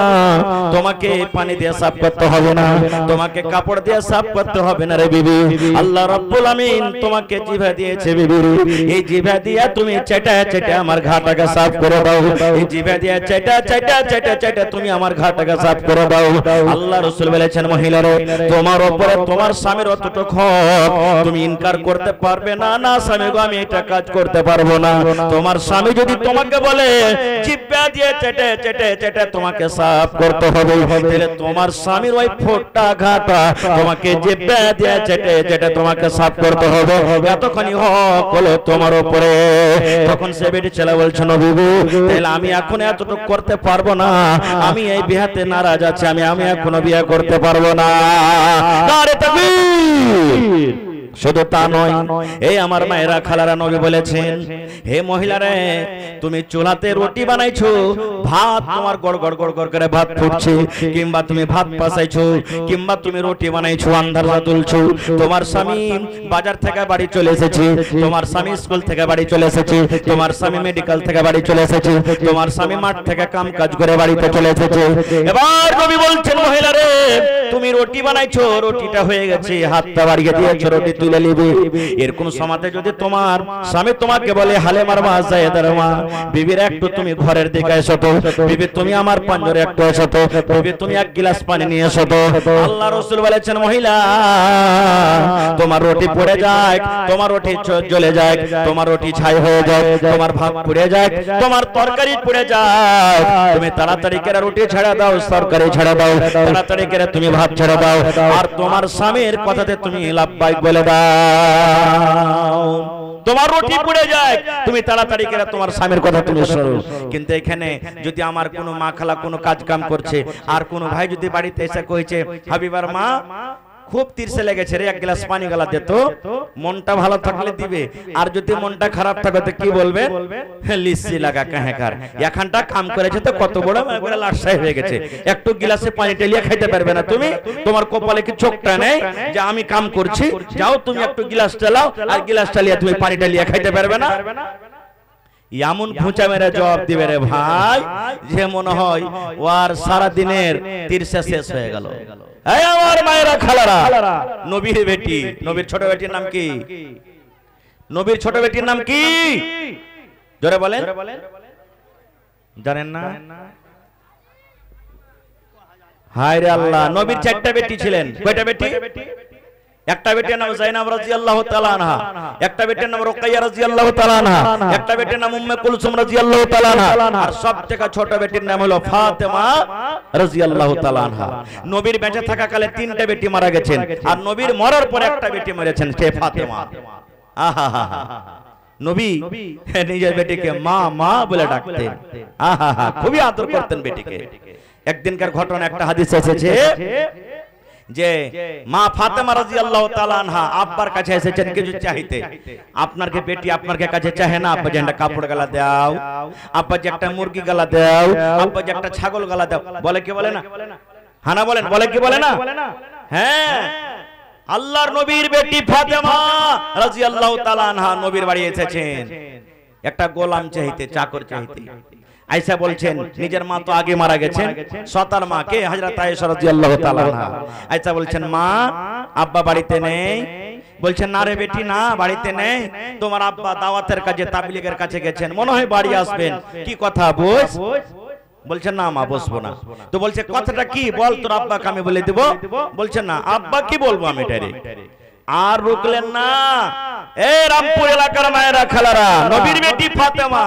Speaker 1: তোমাকে পানি দিয়ে সাফ করতে হবে না তোমাকে কাপড় দিয়ে সাফ করতে হবে না রে বিবি আল্লাহ রাব্বুল আমিন তোমাকে জিভা দিয়েছে বিবি রে এই জিভা দিয়ে তুমি চেটা চেটা আমার ঘাটাকে সাফ করে দাও এই জিভা দিয়ে চেটা চেটা চেটা চেটা তুমি আমার ঘাটাকে সাফ করে দাও আল্লাহ রাসূল বলেছেন মহিলারে তোমার উপরে তোমার স্বামীর অতটুকু হক তুমি ইনকার করতে পারবে না না স্বামী গো আমি এটা কাজ করতে পারবো না তোমার স্বামী যদি তোমাকে বলে জিহ্বা দিয়ে চেটে চেটে চেটে তোমাকে সাফ করতে হবে তাহলে তোমার স্বামীর ওই ফোঁটা ঘাটা তোমাকে জিহ্বা দিয়ে চেটে চেটে তোমাকে সাফ করতে হবে এতখানি হক হলো তোমার উপরে তখন সে বেটি ছেলে বলছে নবী গো তাহলে আমি এখন এতটুকু করতে পারবো না আমি এই বিয়েতে নারাজ আছি আমি এখনো বিয়ে করতে পারবো না নারে তাকবীর শুধু তা নয় এই আমার মায়েরা খালারা নবী বলেছেন হে মহিলারে তুমি চুলাতে রুটি বানাইছো ভাত তোমার গড় গড় গড় গড় করে ভাত ফুটছে কিংবা তুমি ভাত পাসাইছো কিংবা তুমি রুটি বানাইছো আন্ধারটা তুলছো তোমার স্বামী বাজার থেকে বাড়ি চলে এসেছে তোমার স্বামী স্কুল থেকে বাড়ি চলে এসেছে তোমার স্বামী মেডিকেল থেকে বাড়ি চলে এসেছে তোমার স্বামী মাঠ থেকে কাম কাজ করে বাড়িতে চলে এসেছে এবার নবী বলছেন মহিলারে তুমি রুটি বানাইছো, রুটিটা হয়ে গেছে, হাতটা বাড়িয়ে দিয়েছো, রুটি তুলে নিবে। এরকম সমাজে যদি তোমার স্বামী তোমাকে বলে হালেমার মা জায়েদার মা, বিবির একটু তুমি ঘরের দিকে এসো তো, বিবি তুমি আমার পাঞ্জরে একটু এসো তো, বিবি তুমি এক গ্লাস পানি নিয়ে এসো তো। আল্লাহ রাসূল বলেছেন মহিলা তোমার রুটি পড়ে যায়, তোমার রুটি জ্বলে যায়, তোমার রুটি ছাই হয়ে যায়, তোমার ভাত পুড়ে যায়, তোমার তরকারি পুড়ে যায়, তুমি তাড়াতাড়ি করে রুটি ছেড়ে দাও, তরকারি ছেড়ে দাও, তাড়াতাড়ি করে তুমি ভাত ছেড়ে দাও, আর তোমার স্বামীর কথাতে তুমি লাব্বাইক বলে দাও। তোমার রুটি পুড়ে যায়, তুমি তাড়াতাড়ি করে তোমার স্বামীর কথা তুমি শোনো। কিন্তু এখানে যদি আমার কোনো মা খালা কোনো কাজ কাম করছে, আর কোনো ভাই যদি বাড়িতে এসে কইছে হাবিবার মা খুব তীরছে লেগেছে রে, এক গ্লাস পানি গলা দে তো, মনটা ভালো থাকলে দিবে, আর যদি মনটা খারাপ থাকে তো কি বলবে, লিসি লাগা কাহেকার, এখানটা কাম করেছে তো কত বড় করে লাশাই হয়ে গেছে, একটু গ্লাসে পানি টেলিয়ে খাইতে পারবে না তুমি, তোমার কপালে কি চোখটা নেই যে আমি কাম করছি, যাও তুমি একটু গ্লাস টেলাও, আর গ্লাস টেলিয়ে তুমি পানি টেলিয়ে খাইতে পারবে না। এমন খুঁচা মেরে জবাব দিবে রে ভাই যে মনে হয় ওর সারা দিনের তীরছে শেষ হয়ে গেল। এই আমার মায়েরা খালারা, নবীর বেটি, নবীর ছোট বেটির নাম কি? নবীর ছোট বেটির নাম কি? জোরে বলেন, জানেন না? হায় রে আল্লাহ, নবীর চারটা বেটি ছিলেন। কয়টা বেটি? একটা বেটির নাম যায়নাব রাদিয়াল্লাহু তাআলা আনহা, একটা বেটির নাম রুকাইয়া রাদিয়াল্লাহু তাআলা আনহা, একটা বেটির নাম উম্মে কুলসুম রাদিয়াল্লাহু তাআলা আনহা, আর সবথেকে ছোট বেটির নাম হলো ফাতেমা রাদিয়াল্লাহু তাআলা আনহা। নবীর বেঁচে থাকাকালে তিনটা বেটি মারা গেছেন, আর নবীর মরার পরে একটা বেটি মরেছেন, সে ফাতেমা। আহা, নবী নিজের বেটিকে মা মা বলে ডাকতেন, আহা খুবই আদর করতেন বেটিকে। একদিনকার ঘটনা, একটা হাদিস এসেছে যে মা ফাতেমা রাদিয়াল্লাহু তাআলা আনহা আব্বার কাছে এসেছেন কিছু চাইতে। আপনার কে বেটি আপনার কাছে চাহে না, আব্বা যে একটা কাপড় গালা দাও, আব্বা যে একটা মুরগি গালা দাও, আব্বা যে একটা ছাগল গালা দাও, বলে কি বলে না? হানা বলেন, বলে কি বলে না? হ্যাঁ, আল্লাহর নবীর বেটি ফাতেমা রাদিয়াল্লাহু তাআলা আনহা নবীর বাড়ি এসেছেন একটা গোলাম চাইতে, চাকর চাইতে। আয়েশা বলছেন নিজের মা তো আগে মারা গেছেন, সতার মাকে হযরত আয়েশা রাদিয়াল্লাহু তাআলা আনহা। আয়েশা বলছেন মা আব্বা বাড়িতে নেই? বলছেন না রে বেটি না, বাড়িতে নেই, তোমার আব্বা দাওয়াতের কাজে তাবলীগের কাছে গেছেন, মনে হয় বাড়ি আসবেন, কি কথা বস? বলছেন না মা বসবো না। তো বলছে কথাটা কি বল, তোর আব্বাকে আমি বলে দেব। বলছেন না আব্বা কি বলবো আমি ডাইরেক্ট। আর রুকলেন না। এই রামপুর এলাকার মায়েরা খালারা, নবীর বেটি ফাতেমা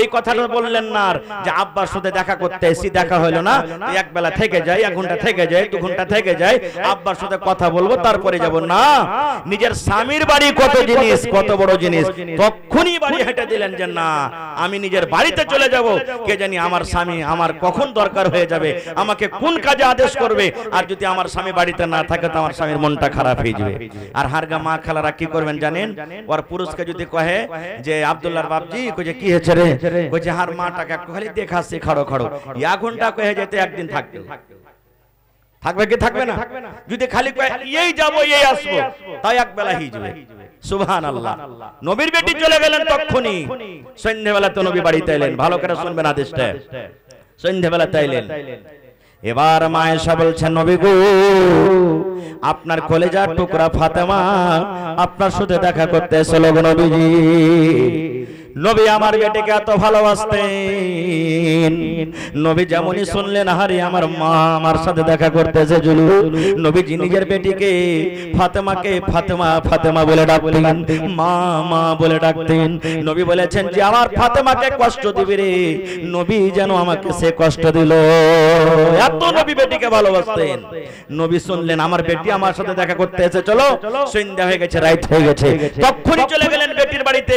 Speaker 1: এই কথাটা বললেন না যে আব্বার সাথে দেখা করতে এসি, দেখা হলো না, এক বেলা থেকে যাই, এক ঘন্টা থেকে যাই, 2 ঘন্টা থেকে যাই, আব্বার সাথে কথা বলবো তারপরে যাব না। নিজের স্বামীর বাড়ি কত জিনিস, কত বড় জিনিস, তখনই বাড়ি হেঁটে দিলেন যে না আমি নিজের বাড়িতে চলে যাব, কে জানি আমার স্বামী আমার কখন দরকার হয়ে যাবে, আমাকে কোন কাজে আদেশ করবে, আর যদি আমার স্বামী বাড়িতে না থাকে তো আমার স্বামীর মনটা খারাপ হয়ে যাবে। আর হারগা মা খালারা কি করবেন জানেন? ওর পুরুষকে যদি কহে যে আব্দুল্লাহর বাপজি কইছে কি হয়েছে রে, কইছে হার মাটাকে একটু খালি দেখাচ্ছি খাড়ো খাড়ো, 1 ঘন্টা কয়ে যেতে একদিন থাকবে, থাকবে কি থাকবে না? যদি খালি কয়ে এই যাবো এই আসবো, তাই এক বেলা হয়ে যাবে। সুবহানাল্লাহ। নবীর বেটি চলে গেলেন তখনই, সন্ধ্যাবেলা তো নবী বাড়িতে এলেন, ভালো করে শুনবেন আদেশটা, সন্ধ্যাবেলা তাইলেন। এবার মা আয়েশা বলছেন নবী গো আপনার কলেজার টুকরা ফাতেমা আপনার সাথে দেখা করতে এসেছিল গো নবীজি। নবী আমার বেটিকে এত ভালোবাসতেন, নবী যেমনই শুনলেন হারি আমার মা আমার সাথে দেখা করতে এসেছিল, নবীজি নিজের বেটিকে ফাতেমাকে ফাতেমা ফাতেমা বলে ডাকতেন, মা মা বলে ডাকতেন। নবী বলেছেন যে আমার ফাতেমাকে কষ্ট দিবি রে, নবী যেন আমাকে সে কষ্ট দিল, এত নবী বেটিকে ভালোবাসতেন। নবী শুনলেন আমার বেটি আমার সাথে দেখা করতে এসে, চলো সন্ধ্যা হয়ে গেছে, রাত হয়ে গেছে, তখনই চলে গেলেন বেটির বাড়িতে।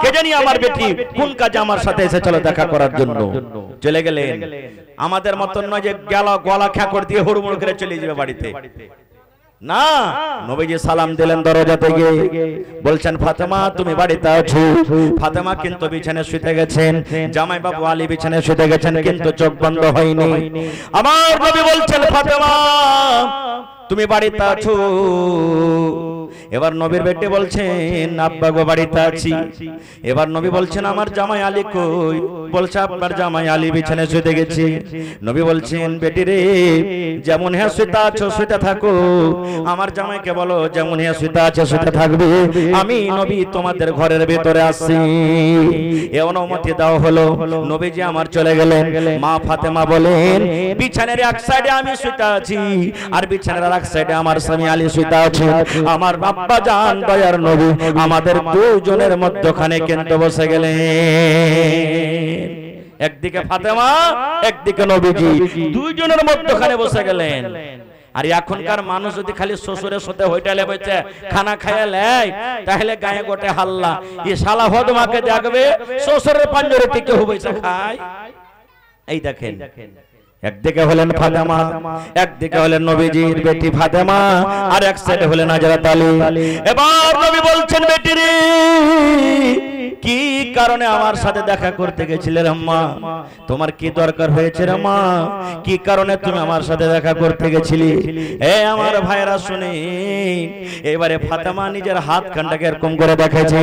Speaker 1: কে জানি আমার বেটি কোন কাজে আমার সাথে এসে চলো দেখা করার জন্য চলে গেলেন। আমাদের মতন নয় যে গলা খ্যাকড় দিয়ে হুড়মুড় করে চলে যাবে বাড়িতে, না, নবীজি সালাম দিলেন দরজা থেকে, বলছেন ফাতেমা তুমি বাড়িতে আছো। ফাতেমা কিন্তু বিছানায় শুতে গেছেন, জামাই বাবু আলী বিছানায় শুতে গেছেন, কিন্তু চোখ বন্ধ হয়নি। আমার নবী বলছেন ফাতেমা তুমি বাড়িতে আছো। এবার নবীর বেটি বলছেন আব্বা গো বাড়িতে আছি। এবার নবী বলছেন আমার জামাই আলী কই? বলছে আপনার জামাই আলী বিছানায় শুতে গেছে। নবী বলছেন বেটি রে যেমন হ্যাঁ শুতে আছো শুতে থাকো, আমার জামাইকে বলো যেমন হ্যাঁ শুতে আছে শুতে থাকবে, আমি নবী তোমাদের ঘরের ভিতরে আসছি। এ অনুমতি দাও হলো। নবীজি আমার চলে গেলেন। মা ফাতেমা বলেন বিছানার এক সাইডে আমি শুতে আছি আর বিছানার এক সাইডে আমার স্বামী আলী শুতে আছে। আমার আব্বা জান দয়ার নবী আমাদের দুজনের মধ্যখানে কিন্তু বসে গেলেন। একদিকে ফাতেমা একদিকে নবীজি, দুইজনের মধ্যখানে বসে গেলেন। আর এখনকার মানুষ যদি খালি শ্বশুরের সাথে হোটেলে বসে খানা খাইয়া লেয় তাহলে গায়ে গোটে হাল্লা, এই শালা হদমাকে দেখবে শ্বশুরের পাঞ্জরে টিকে বসে খায়। এই দেখেন একদিকে হলেন ফাতেমা, একদিকে হলেন নবীজির বেটি ফাতেমা, আর এক সাইডে হলেন হযরত আলী। এবার নবী বলছেন বেটি রে কি কারণে আমার সাথে দেখা করতে গেছিলে রে মা? তোমার কি দরকার হয়েছে রে মা? কি কারণে তুমি আমার সাথে দেখা করতে গেছিলে? এ আমার ভাইরা শুনে এবারে ফাতেমা নিজের হাত খানটাকে এরকম করে দেখেছে।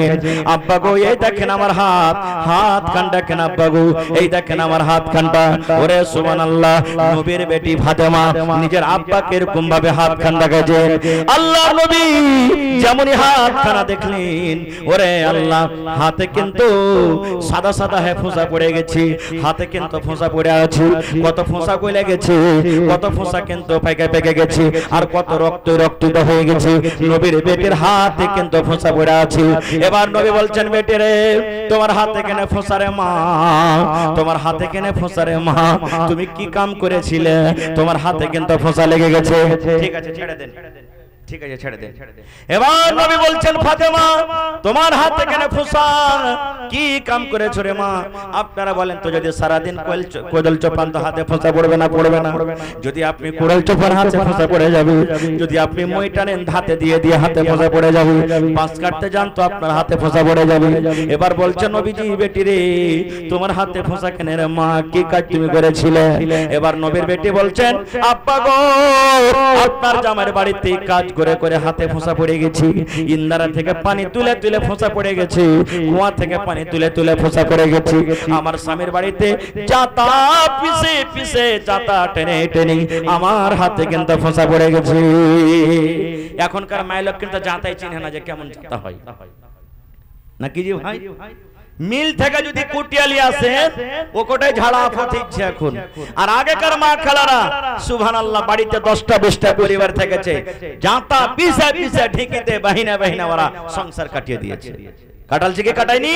Speaker 1: আব্বা গো এই দেখেন আমার হাত, হাত খানটা কেন আব্বা গো এই দেখেন আমার হাত খানটা। ওরে সুবহানাল্লাহ, নবীর বেটি ফাতেমা নিজের আব্বাকে এরকম ভাবে হাত খান দেখেছে। আল্লাহর নবী যেমনই হাত খানা দেখলেন, ওরে আল্লাহ হাতে কিন্তু সাদা সাদা ফোঁসা পড়ে গেছে, হাতে কিন্তু ফোঁসা পড়ে আছে। কত ফোঁসা গলে গেছে, কত ফোঁসা কিন্তু পেকে পেকে গেছে, আর কত রক্ত রক্তিত হয়ে গেছে। নবীর বেটির হাতে কিন্তু ফোঁসা পড়ে আছে। এবার নবী বলছেন বেটি রে তোমার হাতে কেন ফোঁসা রে মা? তোমার হাতে কেন ফোঁসা রে মা? তুমি কি কাম করেছিলে? তোমার হাতে কিন্তু ফোঁসা লেগে গেছে। ঠিক আছে ছেড়ে দেন, ঠিক আছে ছেড়ে দেন। এবার নবী বলছেন ফাতেমা তোমার হাতে কেন ফোঁসা? কি কাম করেছো রে মা? আপনারা বলেন তো যদি সারা দিন কোদাল চোপান তো হাতে ফোঁসা পড়বে না পড়বে না? যদি আপনি কোদাল চোপান হাতে ফোঁসা পড়ে যাবে, যদি আপনি মই টানেন হাতে দিয়ে দিয়ে হাতে ফোঁসা পড়ে যাবে, পাঁচ কাটতে যান তো আপনার হাতে ফোঁসা পড়ে যাবে। এবার বলছেন নবীজি বেটি রে তোমার হাতে ফোঁসা কেন রে মা? কি কাজ তুমি করেছিলে? এবার নবীর বেটি বলছেন আব্বা গো আপনার জামাইয়ের বাড়িতে কাজ করে করে হাতে ফোঁসা পড়ে গেছি, ইন্দারা থেকে পানি তুলে তুলে ফোঁসা পড়ে গেছে, কুয়া থেকে পানি তুলে তুলে ফোঁসা পড়ে গেছে। আমার স্বামীর বাড়িতে জাতা পিছে পিছে জাতা টেনে টেনে আমার হাতে কিন্তু ফোঁসা পড়ে গেছে। এখনকার মাইলোক কিন্তু জাতাই চিনে না যে কেমন জাতা হয় নাকি জি ভাই? মিল থেকে যদি কুটিয়ালি আসে ও কোটায় ঝাড়া পথে ইচ্ছে এখন। আর আগেকার মা খালারা সুবহানাল্লাহ বাড়িতে 10টা 20টা পরিবার থেকেছে, জাঁতা পিছে পিছে ঢেকিতে বাহিনা বাহিনা ওরা সংসার কাটিয়ে দিয়েছে। কাটালছে কি কাটায়নি?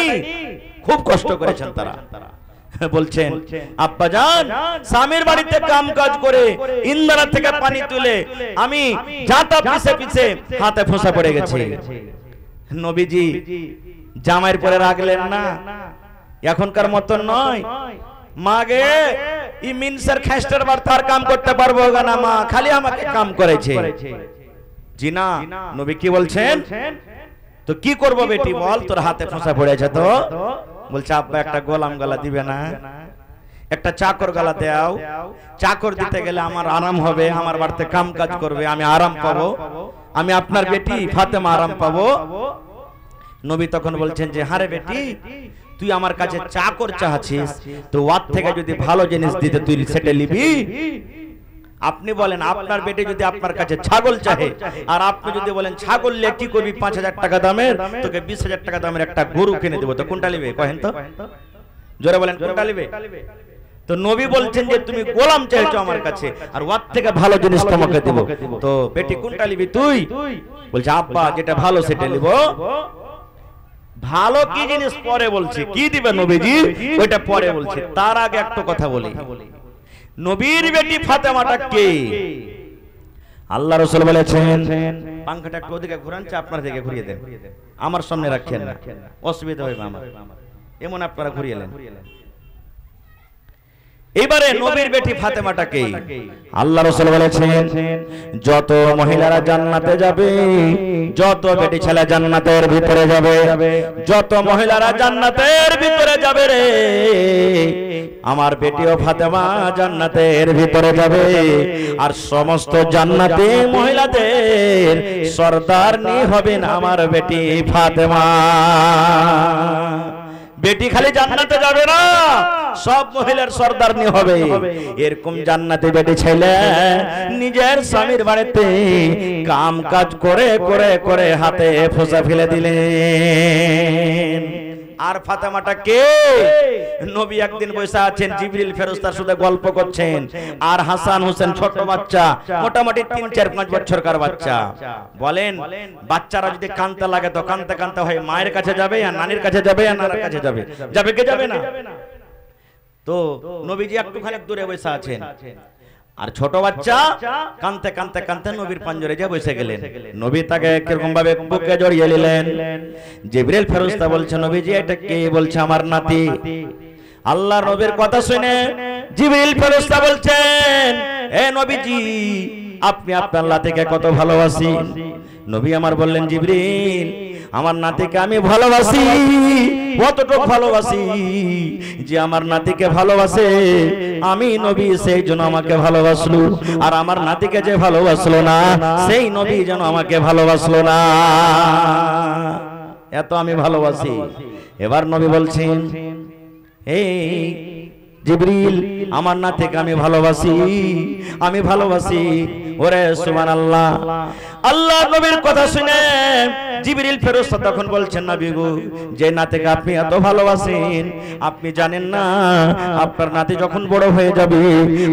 Speaker 1: খুব কষ্ট করেছেন তারা। বলছেন আব্বা জান স্বামীর বাড়িতে কাম কাজ করে ইন্দারা থেকে পানি তুলে আমি জাঁতা পিছে পিছে হাতে ফোঁসা পড়ে গেছে। নবীজি জামাইয়ের পরে রাখলেন না, এখনকার মতন নয়। মাগে ই মিনসার খেস্টার বার তার কাম করতে পারবো না মা, খালি আমাকে কাম করেছে। জি না, নবী কি বলছেন? তো কি করব বেটি বল, তোর হাতে ফোঁসা পড়েছে তো? বলছে আব্বা একটা গোলাম গলা দিবে না, একটা চাকর গলা দাও। চাকর দিতে গেলে আমার আরাম হবে, আমার বাড়িতে কাম কাজ করবে, আমি আরাম পাবো, আমি আপনার বেটি ফাতেমা আরাম পাবো। নবী তখন বলছেন যে হারে বেটি তুই আমার কাছে চাকর চাচ্ছিস, তো ওয়ার থেকে যদি ভালো জিনিস দিতে তুই সেটা নিবি? আপনি বলেন আপনার বেটি যদি আপনার কাছে ছাগল চাহে, আর আপনি যদি বলেন ছাগল নিয়ে কি করবি 5000 টাকা দামের, তোকে 20000 টাকা দামের একটা গরু কিনে দেবো, তো কোনটা নিবে কহেন তো? জোরে বলেন কোনটা নিবে? তো নবী বলছেন যে তুমি গোলাম চাইছো আমার কাছে, আর ওয়ার থেকে ভালো জিনিস তোমাকে দেব, তো বেটি কোনটা নিবি তুই? বলছে আব্বা যেটা ভালো সেটা নিব। ভালো কি জিনিস পরে বলছে, কি দিবে নবীজি ওইটা পরে বলছে। তার আগে একটা কথা বলি, নবীর বেটি ফাতেমাটা কে? আল্লাহ রাসূল বলেছেন, পাংখাটা একটু ওদিকে ঘুরান, আপনার দিকে ঘুরিয়ে দেন, আমার সামনে রাখেন না, অসুবিধা হবে আমার, এমন আপনারা ঘুরিয়েলেন। এবারে নবীর বেটি ফাতেমাটা কে? আল্লাহ রাসূল বলেছেন যত মহিলারা জান্নাতে যাবে, যত বেটি ছেলে জান্নাতের ভিতরে যাবে, যত মহিলারা জান্নাতের ভিতরে যাবে রে,
Speaker 2: আমার বেটিও ফাতেমা জান্নাতের ভিতরে যাবে আর সমস্ত জান্নাতি মহিলাদের সরদারনি হবেন আমার বেটি ফাতেমা। বেটি খালি জান্নাতে যাবে না, সব মহিলার সরদারনি হবে। এরকম জান্নাতে বেটি ছেলে নিজের স্বামীর বাড়িতে কাম কাজ করে করে করে হাতে ফোঁসা ফেলে দিলেন। আর ফাতেমাটা কে? নবী একদিন বসে আছেন, জিবরিল ফেরেশতার সাথে গল্প করছেন, আর হাসান হোসেন ছোট বাচ্চা, মোটামুটি 3-4-5 বছরকার বাচ্চা। বলেন বাচ্চারা যদি কাঁদতে লাগে তো কাঁদতে কাঁদতে হয় মায়ের কাছে যাবে আর নানির কাছে যাবে আর নানার কাছে যাবে, যাবে কে যাবে না? তো নবীজি একটুখানি দূরে বসে আছেন, আর ছোট বাচ্চা কাঁদতে কাঁদতে কাঁদতে নবীর পাঞ্জরে যা বসে গেলেন। নবী তাকে কিরকম ভাবে বুকে জড়িয়ে নিলেন। জিবরিল ফেরেশতা বলছে, নবীজি এটা কে? বলছে আমার নাতি। আল্লাহ নবীর কথা শুনে জিবরিল ফেরেশতা বলছেন, এ নবীজি আপনি আপনার নাতিকে কত ভালোবাসেন? নবী আমার বললেন, জিবরিল আমার নাতিকে আমি ভালোবাসি, কতটুকু ভালোবাসি যে আমার নাতিকে ভালোবাসে আমি নবী সেই জন্য আমাকে ভালোবাসলো, আর আমার নাতিকে যে ভালোবাসলো না সেই নবী যেন আমাকে ভালোবাসলো না, এত আমি ভালোবাসি। এবার নবী বলছেন, এই জিবরিল আমার নাতিকে আমি ভালোবাসি, আমি ভালোবাসি। ওরে সুবহানাল্লাহ। আল্লাহ নবীর কথা শুনে জিবরিল ফেরেশতা তখন বলছেন, নবী গো যে নাতিকে আপনি এত ভালোবাসেন আপনি জানেন না আপনার নাতি যখন বড় হয়ে যাবে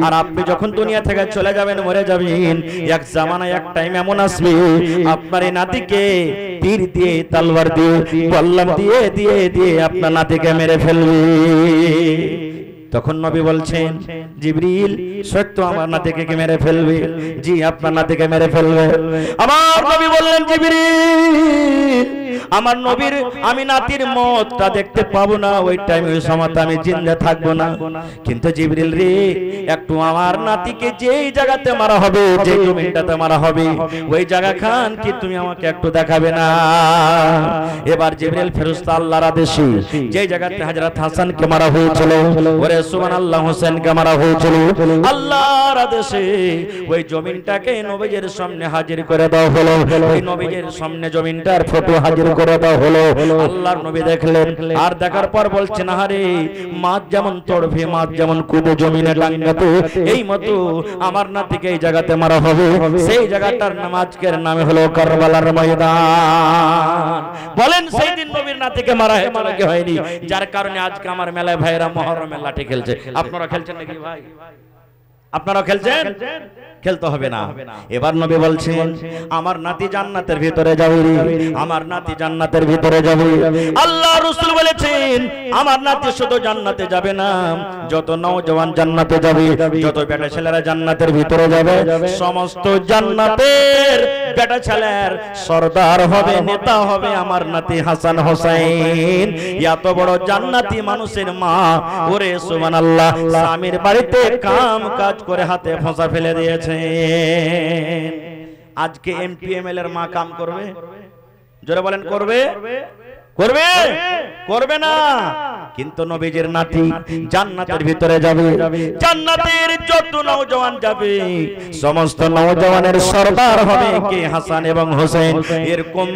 Speaker 2: আর আপনি যখন দুনিয়া থেকে চলে যাবেন, মরে যাবেন, এক জামানায় এক টাইম এমন আসবে আপনার এই নাতিকে তীর দিয়ে তলোয়ার দিয়ে বল্লম দিয়ে দিয়ে দিয়ে আপনার নাতিকে মেরে ফেলবে। তখন নবী বলছেন, জিবরিল সত্য আমার নাতিকে কি মেরে ফেলবে? জি আপনার নাতিকে মেরে ফেলবে। আমার নবী বললেন, জিবরিল আমার নবীর আমি নাতির মতটা দেখতে পাবো না, ওই টাইমে ওই সময়তে আমি জিন্দা থাকবো না, কিন্তু জিবরিল রে একটু আমার নাতিকে যেই জায়গাতে মারা হবে, যে জমিনটাতে মারা হবে ওই জায়গা খান কি তুমি আমাকে একটু দেখাবে না? এবার জিবরিল ফেরেশতা আল্লাহর আদেশে যেই জায়গাতে হযরত হাসানকে মারা হয়েছিল, ওরে সুবহানাল্লাহ হোসেনকে মারা হয়েছিল, আল্লাহর আদেশে ওই জমিনটাকে নবীর সামনে হাজির করে দেওয়া হলো। ওই নবীর সামনে জমিনটার ফটো হাজির করে দেওয়া হলো। আল্লাহর নবী দেখলেন, আর দেখার পর বলছেন, আরে মাছ যেমন তড়ফে, মাছ যেমন কুদে জমিনে ডাঙ্গাতে, এই মতো আমার নাতিকে এই জায়গাতে মারা হবে। সেই জায়গাটার নাম আজকের নামে হলো কারবালার ময়দান। বলেন সেই দিন নবীর নাতিকে মারা হয়নি, যার কারণে আজকে আমার মেলায় ভাইরা মুহররমের লাঠি খেলছে। আপনারা খেলছেন নাকি ভাই? আপনারা খেলছেন? খেলতে হবে না। এবার নবী বলছেন, আমার নাতি জান্নাতের ভিতরে যাবে, আমার নাতি জান্নাতের ভিতরে যাবে। আল্লাহ রাসূল বলেছেন, আমার নাতি শুধু জান্নাতে যাবে না, যত নওজওয়ান জান্নাতে যাবে, যত বেটা ছেলেরা জান্নাতের ভিতরে যাবে, সমস্ত জান্নাতের বেটা ছেলের সরদার হবে, নেতা হবে আমার নাতি হাসান হোসেন। এত বড় জান্নাতি মানুষের মা, ওরে সুবহানাল্লাহ, স্বামীর বাড়িতে কাম কাজ করে হাতে ফোঁসা ফেলে দিয়েছে। আজকে এমপি এমএলএ এর মা কাম করবে? জোরে বলেন করবে? করবে? করবে না। কিন্তু নবীজির নাতি জান্নাতের ভিতরে যাবে, জান্নাতের যত নওজওয়ান যাবে সমস্ত নওজওয়ানের সরদার হবে কে? হাসান এবং হোসেন। এরকম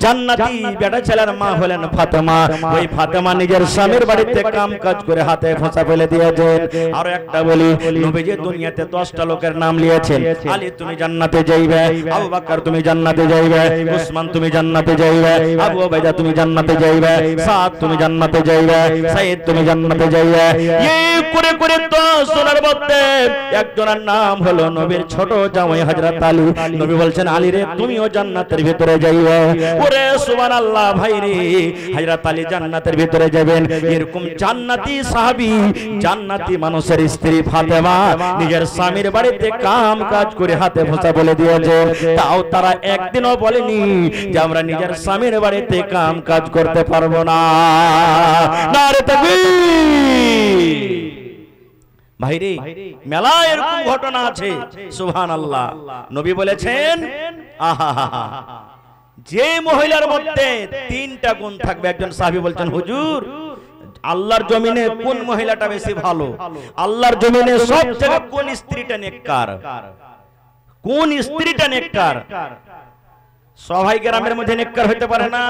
Speaker 2: জান্নাতি বেটা ছেলের মা হলেন ফাতেমা। ওই ফাতেমা নিজের স্বামীর বাড়িতে কাম কাজ করে হাতে ফোঁসা ফেলে দিয়েছেন। আর একটা বলি, নবীজি দুনিয়াতে 10টা লোকের নাম নিয়েছেন। আলী তুমি জান্নাতে যাইবে, আবু বকর তুমি জান্নাতে যাইবে, উসমান তুমি জান্নাতে যাইবে, আবু উবাইদা তুমি জান্নাতে যাইবে, সাদ তুমি জান্নাতে যাইবে, সাইদ তুমি জান্নাতে যাইবে। এই করে করে 10 জনের মধ্যে একজনের নাম হলো নবীর ছোট জামাই হযরত আলী। নবী বলছেন, আলী রে তুমিও জান্নাতের ভিতরে যাইবে। ওরে সুবহানাল্লাহ ভাই রে, হযরত আলী জান্নাতের ভিতরে যাবেন। এরকম জান্নাতি সাহাবী, জান্নাতি মানুষের স্ত্রী ফাতেমা নিজের স্বামীর বাড়িতে কাম কাজ করে হাতে ফোঁসা বলে দিয়েছে। তাও তারা একদিনও বলেনি যে আমরা নিজের স্বামীর বাড়িতে কাম কাজ করতে পারবো না। নারে তাকবীর। ভাইরে মেলা এরকম ঘটনা আছে, সুবহানাল্লাহ। নবী বলেছেন, আহা যে মহিলার মধ্যে 3টা গুণ থাকবে। একজন সাহাবী বলছেন, হুজুর
Speaker 1: আল্লাহর জমিনে কোন মহিলাটা বেশি ভালো? আল্লাহর জমিনে সব জায়গায় কোন স্ত্রীটা নেককার? কোন স্ত্রীটা নেককার? সবাই গ্রামের মধ্যে নেককার হইতে পারে না,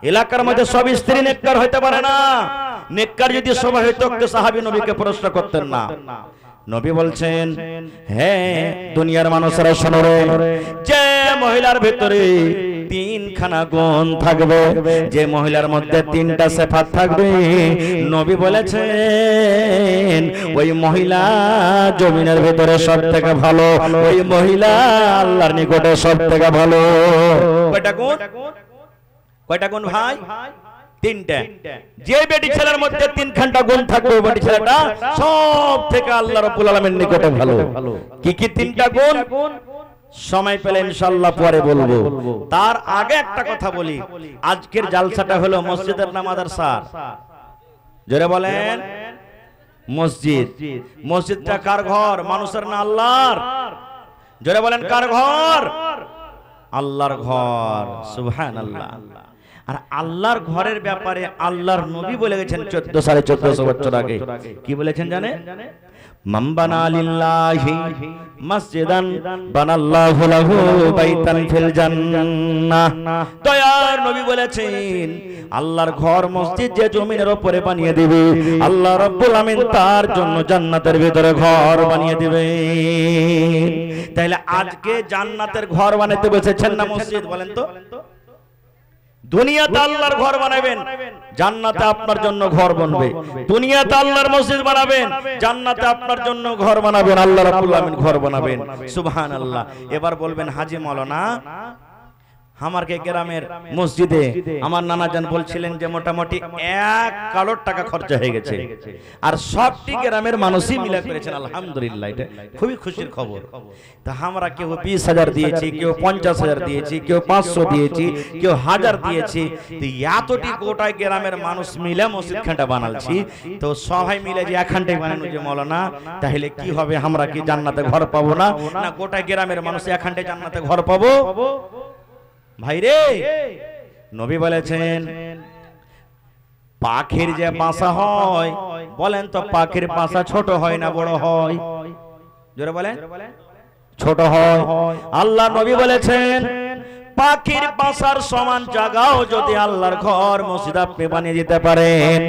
Speaker 1: এলাকার মধ্যে সব স্ত্রী নেককার হইতে পারে না। নেককার যদি সবাই হইতো তো সাহাবী নবীকে প্রশ্ন করতেন না। নবী বলছেন, হ্যাঁ দুনিয়ার মানুষেরা শোনো রে, যে মহিলার ভিতরে তিনখানা গুণ থাকবে, যে মহিলার মধ্যে তিনটা সিফাত থাকবে, নবী বলেছেন ওই মহিলা জমিনের ভিতরে সবথেকে ভালো, ওই মহিলা আল্লাহর নিকটে সবথেকে ভালো। কয়টা গুণ? কয়টা গুণ ভাই? তিনটা। যে বেটি ছেলের মধ্যে তিনখানা গুণ থাকবে, ওই বেটি ছেলেটা সব থেকে আল্লাহ রাব্বুল আলামিনের নিকটে ভালো। কি কি তিনটা গুণ? সময় পেলে ইনশাআল্লাহ পরে বলবো। তার আগে একটা কথা বলি, আজকের জালসাটা হলো মসজিদের না মাদ্রাসার? জোরে বলেন। মসজিদ। মসজিদটা কার ঘর? মানুষের না আল্লাহর? জোরে বলেন, কার ঘর? আল্লাহর ঘর। সুবহানাল্লাহ। আর আল্লাহর ঘরের ব্যাপারে আল্লাহর নবী বলে গেছেন 1400 বছর আগে। কি বলেছেন জানেন? মান বানা লিল্লাহি মসজিদান বানাল্লাহু লাহু বাইতান ফিল জান্নাহ। দয়ার নবী বলেছেন, আল্লাহর ঘর মসজিদ যে জমিনের উপরে বানিয়ে দিবে, আল্লাহ রাব্বুল আমিন তার জন্য জান্নাতের ভিতরে ঘর বানিয়ে দিবে। তাইলে আজকে জান্নাতের ঘর বানাতে বসেছেন না মসজিদ? বলেন তো। দুনিয়াতে আল্লাহর ঘর বানাবেন, জান্নাতে আপনার জন্য ঘর বানাবে। দুনিয়াতে আল্লাহর মসজিদ বানাবেন, জান্নাতে আপনার জন্য ঘর বানাবেন, আল্লাহ রাব্বুল আমিন ঘর বানাবেন। সুবহানাল্লাহ। এবার বলবেন, হাজী মাওলানা আমারকে গ্রামের মসজিদে আমার নানাজান বলছিলেন যে মোটামুটি 1 কারোর টাকা খরচা হয়ে গেছে, আর সবটি গ্রামের মানুষই মিলে করেছেন। আলহামদুলিল্লাহ, এটা খুবই খুশির খবর। তা আমরা কেউ 20,000 দিয়েছি, কেউ 50,000 দিয়েছি, কেউ 500 দিয়েছি, কেউ 1000 দিয়েছি। তো এতটি গোটায় গ্রামের মানুষ মিলে মসজিদ খানটা বানালছি, তো সবাই মিলে যে একখানটাই বানানো যে মাওলানা, তাহলে কি হবে? আমরা কি জান্নাতে ঘর পাবো না? না গোটা গ্রামের মানুষ একখানটাই জান্নাতে ঘর পাবো? ভাইরে, নবী বলেছেন পাখির যে বাসা হয়, বলেন তো পাখির বাসা ছোট হয় না বড় হয়? জোরে বলেন। ছোট হয়। আল্লাহ নবী বলেছেন পাখির বাসার সমান জায়গাও যদি আল্লাহর ঘর মসজিদ আপনি বানিয়ে দিতে পারেন,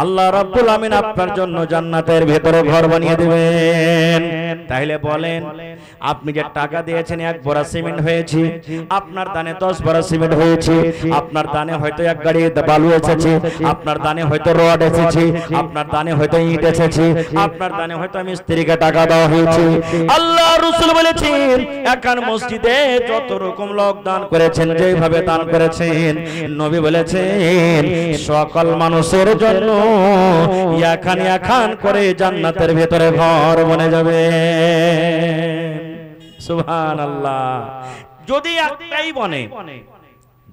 Speaker 1: আল্লাহ রাব্বুল আমিন আপনার জন্য জান্নাতের ভেতরে ঘর বানিয়ে দিবেন। তাহলে বলেন, আপনি যে টাকা দিয়েছেন 1 বড়া সিমেন্ট হয়েছে, আপনার দানে 10 বড়া সিমেন্ট হয়েছে, আপনার দানে হয়তো 1 গাড়ি বালু এসেছে, আপনার দানে হয়তো রড এসেছে, আপনার দানে হয়তো ইট এসেছে, আপনার দানে হয়তো মিস্ত্রিকে টাকা দেওয়া হয়েছে। আল্লাহ রাসূল বলেছেন একান মসজিদে যত রকম লোক দান করেছেন, যেভাবে দান করেছেন, নবী বলেছেন সকল মানুষের জন্য এখান এখান করে জান্নাতের ভেতরে ঘর বনে যাবে। সুবহানাল্লাহ। যদি একটাই বনে,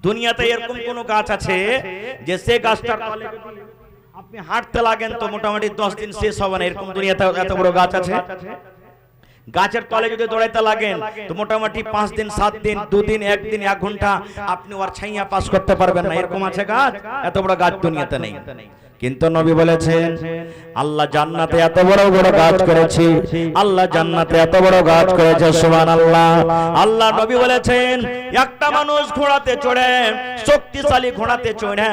Speaker 1: দুনিয়াতে এরকম কোন গাছ আছে যে সে গাছটার তলে আপনি হাঁটতে লাগেন তো মোটামুটি 10 দিন শেষ হবে না? এরকম দুনিয়াতে এত বড় গাছ আছে? গাছের তলে যদি দৌড়াইতে লাগেন তো মোটামুটি 5 দিন 7 দিন 2 দিন 1 দিন 1 ঘন্টা আপনি ওর ছাইয়া পাস করতে পারবেন না। এরকম আছে গাছ? এত বড় গাছ দুনিয়াতে নেই। কিন্তু নবী বলেছেন আল্লাহ জান্নাতে এত বড় বড় গাছ করেছে, আল্লাহ জান্নাতে এত বড় গাছ করেছে। সুবহানাল্লাহ। আল্লাহ নবী বলেছেন একটা মানুষ ঘোড়াতে চড়ে, শক্তিশালী ঘোড়াতে চড়ে,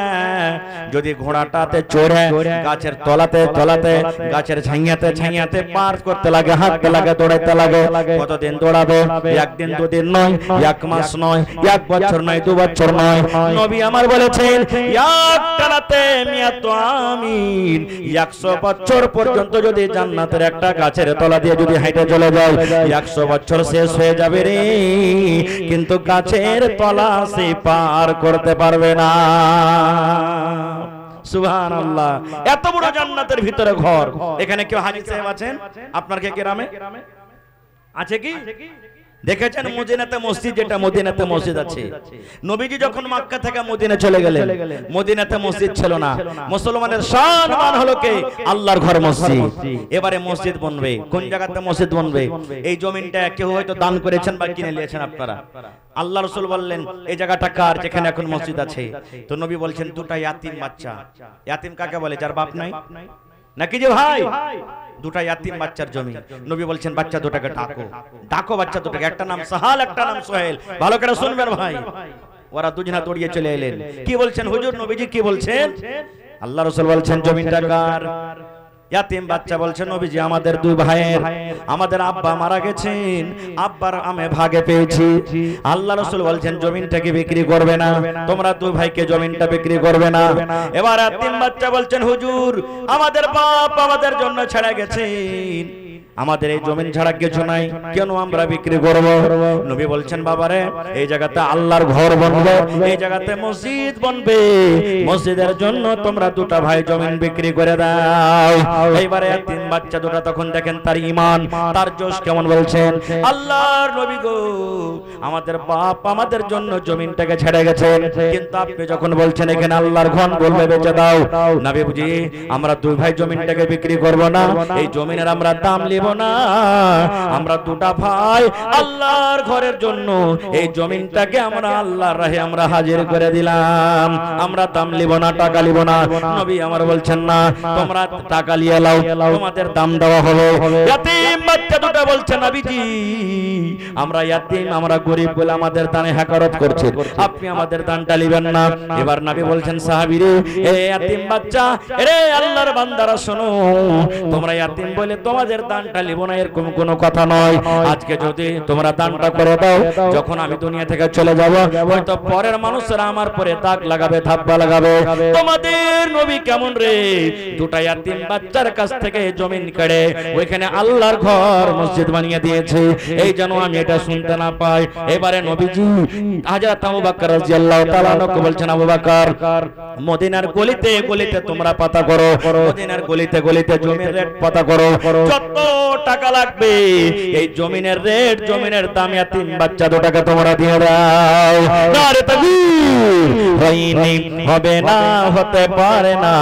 Speaker 1: যদি ঘোড়াটাতে চড়ে গাছের তলাতে তলাতে গাছের ছাইয়াতে ছাইয়াতে পার করতে লাগে, হাঁটতে লাগে, দৌড়াইতে লাগে, কতদিন দৌড়াবে? 1 দিন 2 দিন নয়, 1 মাস নয়, 1 বছর নয়, 2 বছর নয়। নবী আমার বলেছেন এক টানাতে মিয়াত আমিন 100 বছর পর্যন্ত যদি জান্নাতের একটা গাছের তলা দিয়ে যদি হেঁটে চলে যায়, 100 বছর শেষ হয়ে যাবে রে, কিন্তু গাছের তলা সে পার করতে পারবে না। সুবহানাল্লাহ। এত বড় জান্নাতের ভিতরে ঘর। এখানে কেউ হাজী সাহেব আছেন? আপনার কে গ্রামে আছে কি? দেখেছেন মদিনাতে মসজিদ, যেটা মদিনাতে মসজিদ আছে, নবীজি যখন মক্কা থেকে মদিনা চলে গেলেন, মদিনাতে মসজিদ ছিল না। মুসলমানের সম্মান হলো কে? আল্লাহর ঘর মসজিদ। এবারে মসজিদ বনবে, কোন জায়গাতে মসজিদ বনবে? এই জমিনটা কেউ হয়তো দান করেছেন বা কিনে নিয়েছেন আপনারা। আল্লাহ রাসূল বললেন এই জায়গাটা কার, যেখানে এখন মসজিদ আছে? তো নবী বলছেন দুটা ইয়াতিম বাচ্চা। ইয়াতিম কাকে বলে? যার বাপ নাই নাকি যে ভাই? দুটা ইয়াতিম বাচ্চার জমি। নবী বলছেন বাচ্চা দুটাকে ডাকো, ডাকো বাচ্চা দুটাকে, একটা নাম সাহাল, একটা নাম সোহেল। ভালো করে শুনবেন ভাই। ওরা দুজনা দৌড়িয়ে চলে এলেন। কি বলছেন হুজুর? নবীজি কি বলছেন? আল্লাহ রাসূল বলছেন জমিটা কার? ইয়াতিম বাচ্চা বলছে নবীজি আমাদের দুই ভাইয়ের, আমাদের আব্বা মারা গেছেন, আব্বার আমি ভাগে পেয়েছি। আল্লাহ রাসূল বলছেন জমিনটাকে বিক্রি করবে না, তোমরা দুই ভাইকে জমিনটা বিক্রি করবে না। এবার ইয়াতিম বাচ্চা বলছেন হুজুর আমাদের বাপ আমাদের জন্য ছেড়ে গেছেন, আমাদের এই জমিন ছাড়া কিছু নাই, কেন আমরা বিক্রি করব? নবী বলছেন বাবারে এই জায়গাতে আল্লাহর ঘর বনবে, এই জায়গাতে মসজিদ বনবে, মসজিদের জন্য তোমরা দুটা ভাই জমিন বিক্রি করে দাও। এইবারে তিন বাচ্চা দুটা তখন দেখেন তার ঈমান, তার জোশ কেমন, বলছেন আল্লাহর নবী গো আমাদের বাপ আমাদের জন্য জমিনটাকে ছেড়ে গেছেন, কিন্তু আপনি যখন বলছেন এখানে আল্লাহর ঘর বলবে বেচে দাও, নবী বুঝি আমরা দুই ভাই জমিনটাকে বিক্রি করব না, এই জমিনের আমরা দাম নিব না, আমরা দুটা ভাই আল্লাহর ঘরের জন্য এই জমিনটাকে আমরা আল্লাহর রাহে আমরা হাজির করে দিলাম, আমরা দাম নিব না, টাকা নিব না। নবী আমার বলছেন না তোমরা টাকা নিয়ে লাও, তোমাদের দাম দেওয়া হবে। ইয়াতিম বাচ্চা দুটো বলছে নবীজি আমরা ইয়াতিম, আমরা গরিব বলে আমাদের দানে হাকারত করছেন, আপনি আমাদের দানটা নেবেন না। এবার নবী বলছেন সাহাবীরে এ ইয়াতিম বাচ্চা, এরে আল্লাহর বান্দারা শোনো, তোমরা ইয়াতিম বলে তোমাদের দানটা নিব না এরকম কোনো কথা নয়। আজকে যদি তোমরা দানটা করে দাও, যখন আমি দুনিয়া থেকে চলে যাব হয়তো পরের মানুষরা আমার পরে দাগ লাগাবে, থাপ্পা লাগাবে। তোমাদের নবী কেমন রে, দুটা ইয়াতিম বাচ্চার কাছ থেকে জমিন কেড়ে ওইখানে আল্লাহর ঘর মসজিদ বানিয়ে দিয়েছে, এই যেন আমি এটা শুনতে না পাই। এবারে নবীজি হযরত আবু বকর রাদিয়াল্লাহু তাআলা আনহু বলছেন আবু বকর মদিনার গলিতে গলিতে তোমরা পাতা করো, মদিনার গলিতে গলিতে জমির রেট পাতা করো, যত টাকা লাগবে এই জমিনের রেট, জমিনের দাম ইয়াতিম বাচ্চা দুটাকে তোমরা দিয়ে দাও। নারে তাকবীর! হয়নি হবে না, হতে পারে না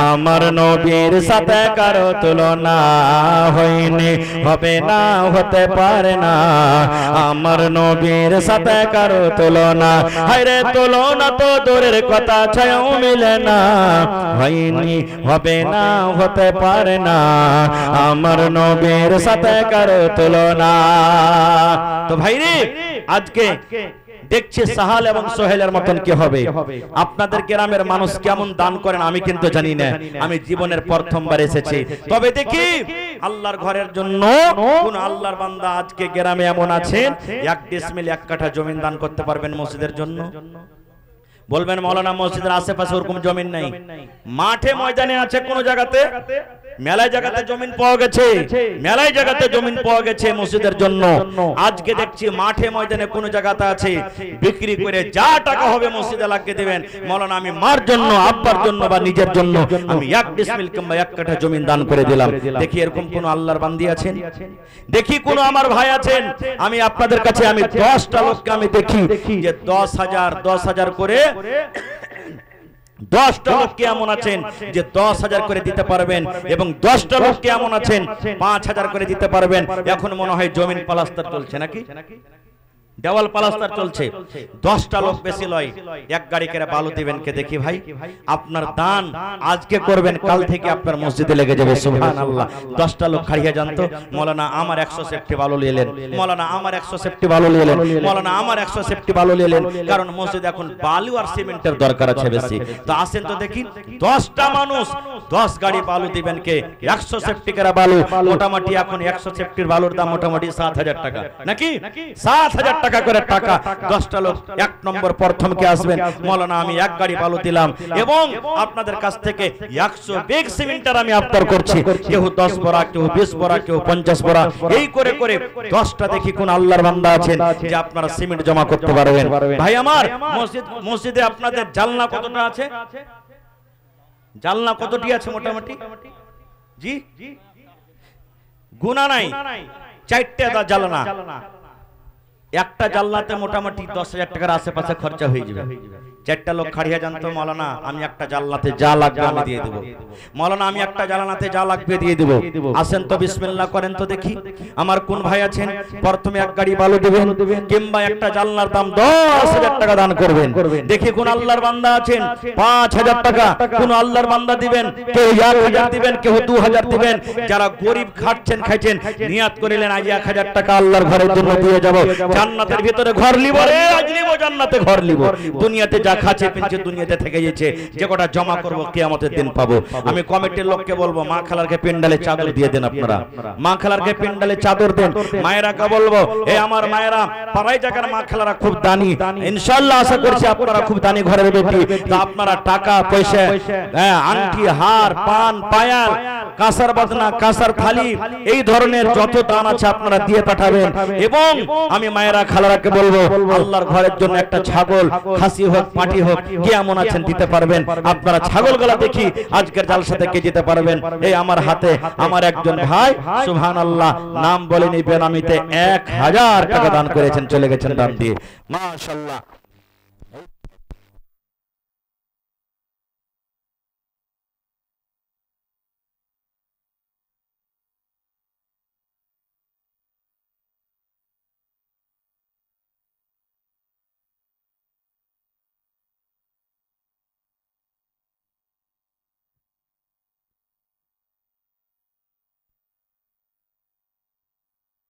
Speaker 1: আমার নবীর সাথে কারো তুলনা, হয়নি হবে না, হতে পারে না আমার নবীর সাথে কারো তুলনা, হায়রে তুলনা তো দূরের কথা ছায়াও মিলে না, হয়নি হবে না, হতে পারে না আমার নবীর সাথে কারো তুলনা। তো ভাই রে আজকে দেখছি সাহাল এবং সোহেলের মতন কি হবে। আপনাদের গ্রামের মানুষ কেমন দান করেন আমি কিন্তু জানি না, আমি জীবনের প্রথমবার এসেছি। তবে দেখি আল্লাহর ঘরের জন্য কোন আল্লাহর বান্দা আজকে গ্রামে এমন আছেন 1 ডিসমিল 1 কাঠা জমি দান করতে পারবেন মসজিদের জন্য? বলবেন মাওলানা মসজিদের আশেপাশে ওরকম জমি নাই, মাঠে ময়দানে আছে কোন জায়গাতে, মেলায় জায়গাতে জমিন পাওয়া গেছে, মেলায় জায়গাতে জমিন পাওয়া গেছে মসজিদের জন্য। আজকে দেখছি মাঠে ময়দানে কোন জায়গাতে আছে, বিক্রি করে যা টাকা হবে মসজিদে লাগিয়ে দিবেন। মাওলানা আমি মার জন্য, আব্বার জন্য বা নিজের জন্য আমি 1 ডিসমিল কিংবা 1 কাঠা জমিন দান করে দিলাম। দেখি এরকম কোন আল্লাহর বান্দি আছেন? দেখি কোন আমার ভাই আছেন? আমি আপনাদের কাছে আমি 10টা লোককে আমি দেখি যে 10,000 করে 10টা লোক কেমন আছেন যে 10,000 করে দিতে পারবেন, এবং 10টা লোক কেমন আছেন 5,000 করে দিতে পারবেন। এখন মনে হয় জমিন প্লাস্টার চলছে নাকি, দেওয়াল প্লাস্টার চলছে। 10টা লোক বেশি লয়, এক গাড়ি করে বালু দিবেন কে দেখি ভাই। আপনার দান আজকে করবেন, কাল থেকে আপনার মসজিদে লেগে যাবে। সুবহানাল্লাহ। 10টা লোক খাইয়ে জানতো মাওলানা আমার 100 সেফটি বালু নিলেন, মাওলানা আমার 100 সেফটি বালু নিলেন, মাওলানা আমার 100 সেফটি বালু নিলেন, কারণ মসজিদে এখন বালু আর সিমেন্টের দরকার আছে বেশি। তো আসেন তো দেখি 10টা মানুষ 10 গাড়ি বালু দিবেন কে 100 সেফটি করে বালু। মোটামুটি এখন 100 সেফটির বালুর দাম মোটামুটি 7,000 টাকা নাকি, 7,000 টাকা করে টাকা। 10টা লোক 1 নম্বর প্রথম কে আসবেন, মাওলানা আমি 1 গাড়ি বালু দিলাম এবং আপনাদের কাছ থেকে 100 ব্যাগ সিমেন্টার আমি আবদার করছি, কেউ 10 বড়া, কেউ 20 বড়া, কেউ 50 বড়া, এই করে করে 10টা দেখি কোন আল্লাহর বান্দা আছেন যে আপনারা সিমেন্ট জমা করতে পারবেন। ভাই আমার মসজিদে আপনাদের জালনা কতটা আছে? জালনা কতটি আছে মোটামুটি? জি গুনা নাই, 4টে জালনা। একটা জানলাতে মোটামুটি 10,000 টাকার আশেপাশে খরচা হয়ে যাবে। 4টা লোক খাড়িয়া জানতো মৌলানা আমি একটা জানলাতে যা লাগবে আমি দিয়ে দেবো, মৌলানা আমি একটা জানলাতে যা লাগবে দিয়ে দেবো। আসেন তো বিসমিল্লাহ করেন তো দেখি আমার কোন ভাই আছেন প্রথমে এক গাড়ি বালু দেবেন কিংবা একটা জানলার দাম 10,000 টাকা দান করবেন। দেখি কোন আল্লাহর বান্দা আছেন 5,000 টাকা, কোন আল্লাহর বান্দা দিবেন, কেউ 1,000 দিবেন, কেউ 2,000 দিবেন। যারা গরিব খাচ্ছেন খাইছেন নিয়াত করিলেন আজ 1,000 টাকা আল্লাহর ঘরের জন্য দিয়ে যাব, জান্নাতের ভিতরে ঘর লিব রে, আজ লিব জান্নাতে ঘর লিব। দুনিয়াতে যা খাচ্ছে পিনছে দুনিয়াতে থেকে গেছে, যে কটা জমা করব কিয়ামতের দিন পাবো। আমি কমিটির লোককে বলবো মা খালারকে পেন্ডালে চাদর দিয়ে দেন, আপনারা মা খালারকে পেন্ডালে চাদর দেন। মায়েরাকে বলবো এ আমার মায়েরা পাড়ায় জায়গার মা খালারা খুব দানি, ইনশাআল্লাহ আশা করছি আপনারা খুব দানি ঘরের বেটি, তা আপনারা টাকা পয়সা আংটি হার পান পায়াল কাঁসার বাদনা কাঁসার থালি এই ধরনের যত দান আছে আপনারা দিয়ে পাঠাবেন। এবং আমি মায়েরা খালারাকে বলবো আল্লাহর ঘরের জন্য একটা ছাগল খাসি হোক পাটি হোক কি এমন আছেন দিতে পারবেন, আপনারা ছাগলগুলা দেখি আজকের জালসা থেকে যেতে পারবেন। এই আমার হাতে আমার একজন ভাই সুবহানাল্লাহ নাম বলেনি বেনামিতে 1,000 টাকা দান করেছেন, চলে গেছেন দান দিয়ে, মাশাআল্লাহ।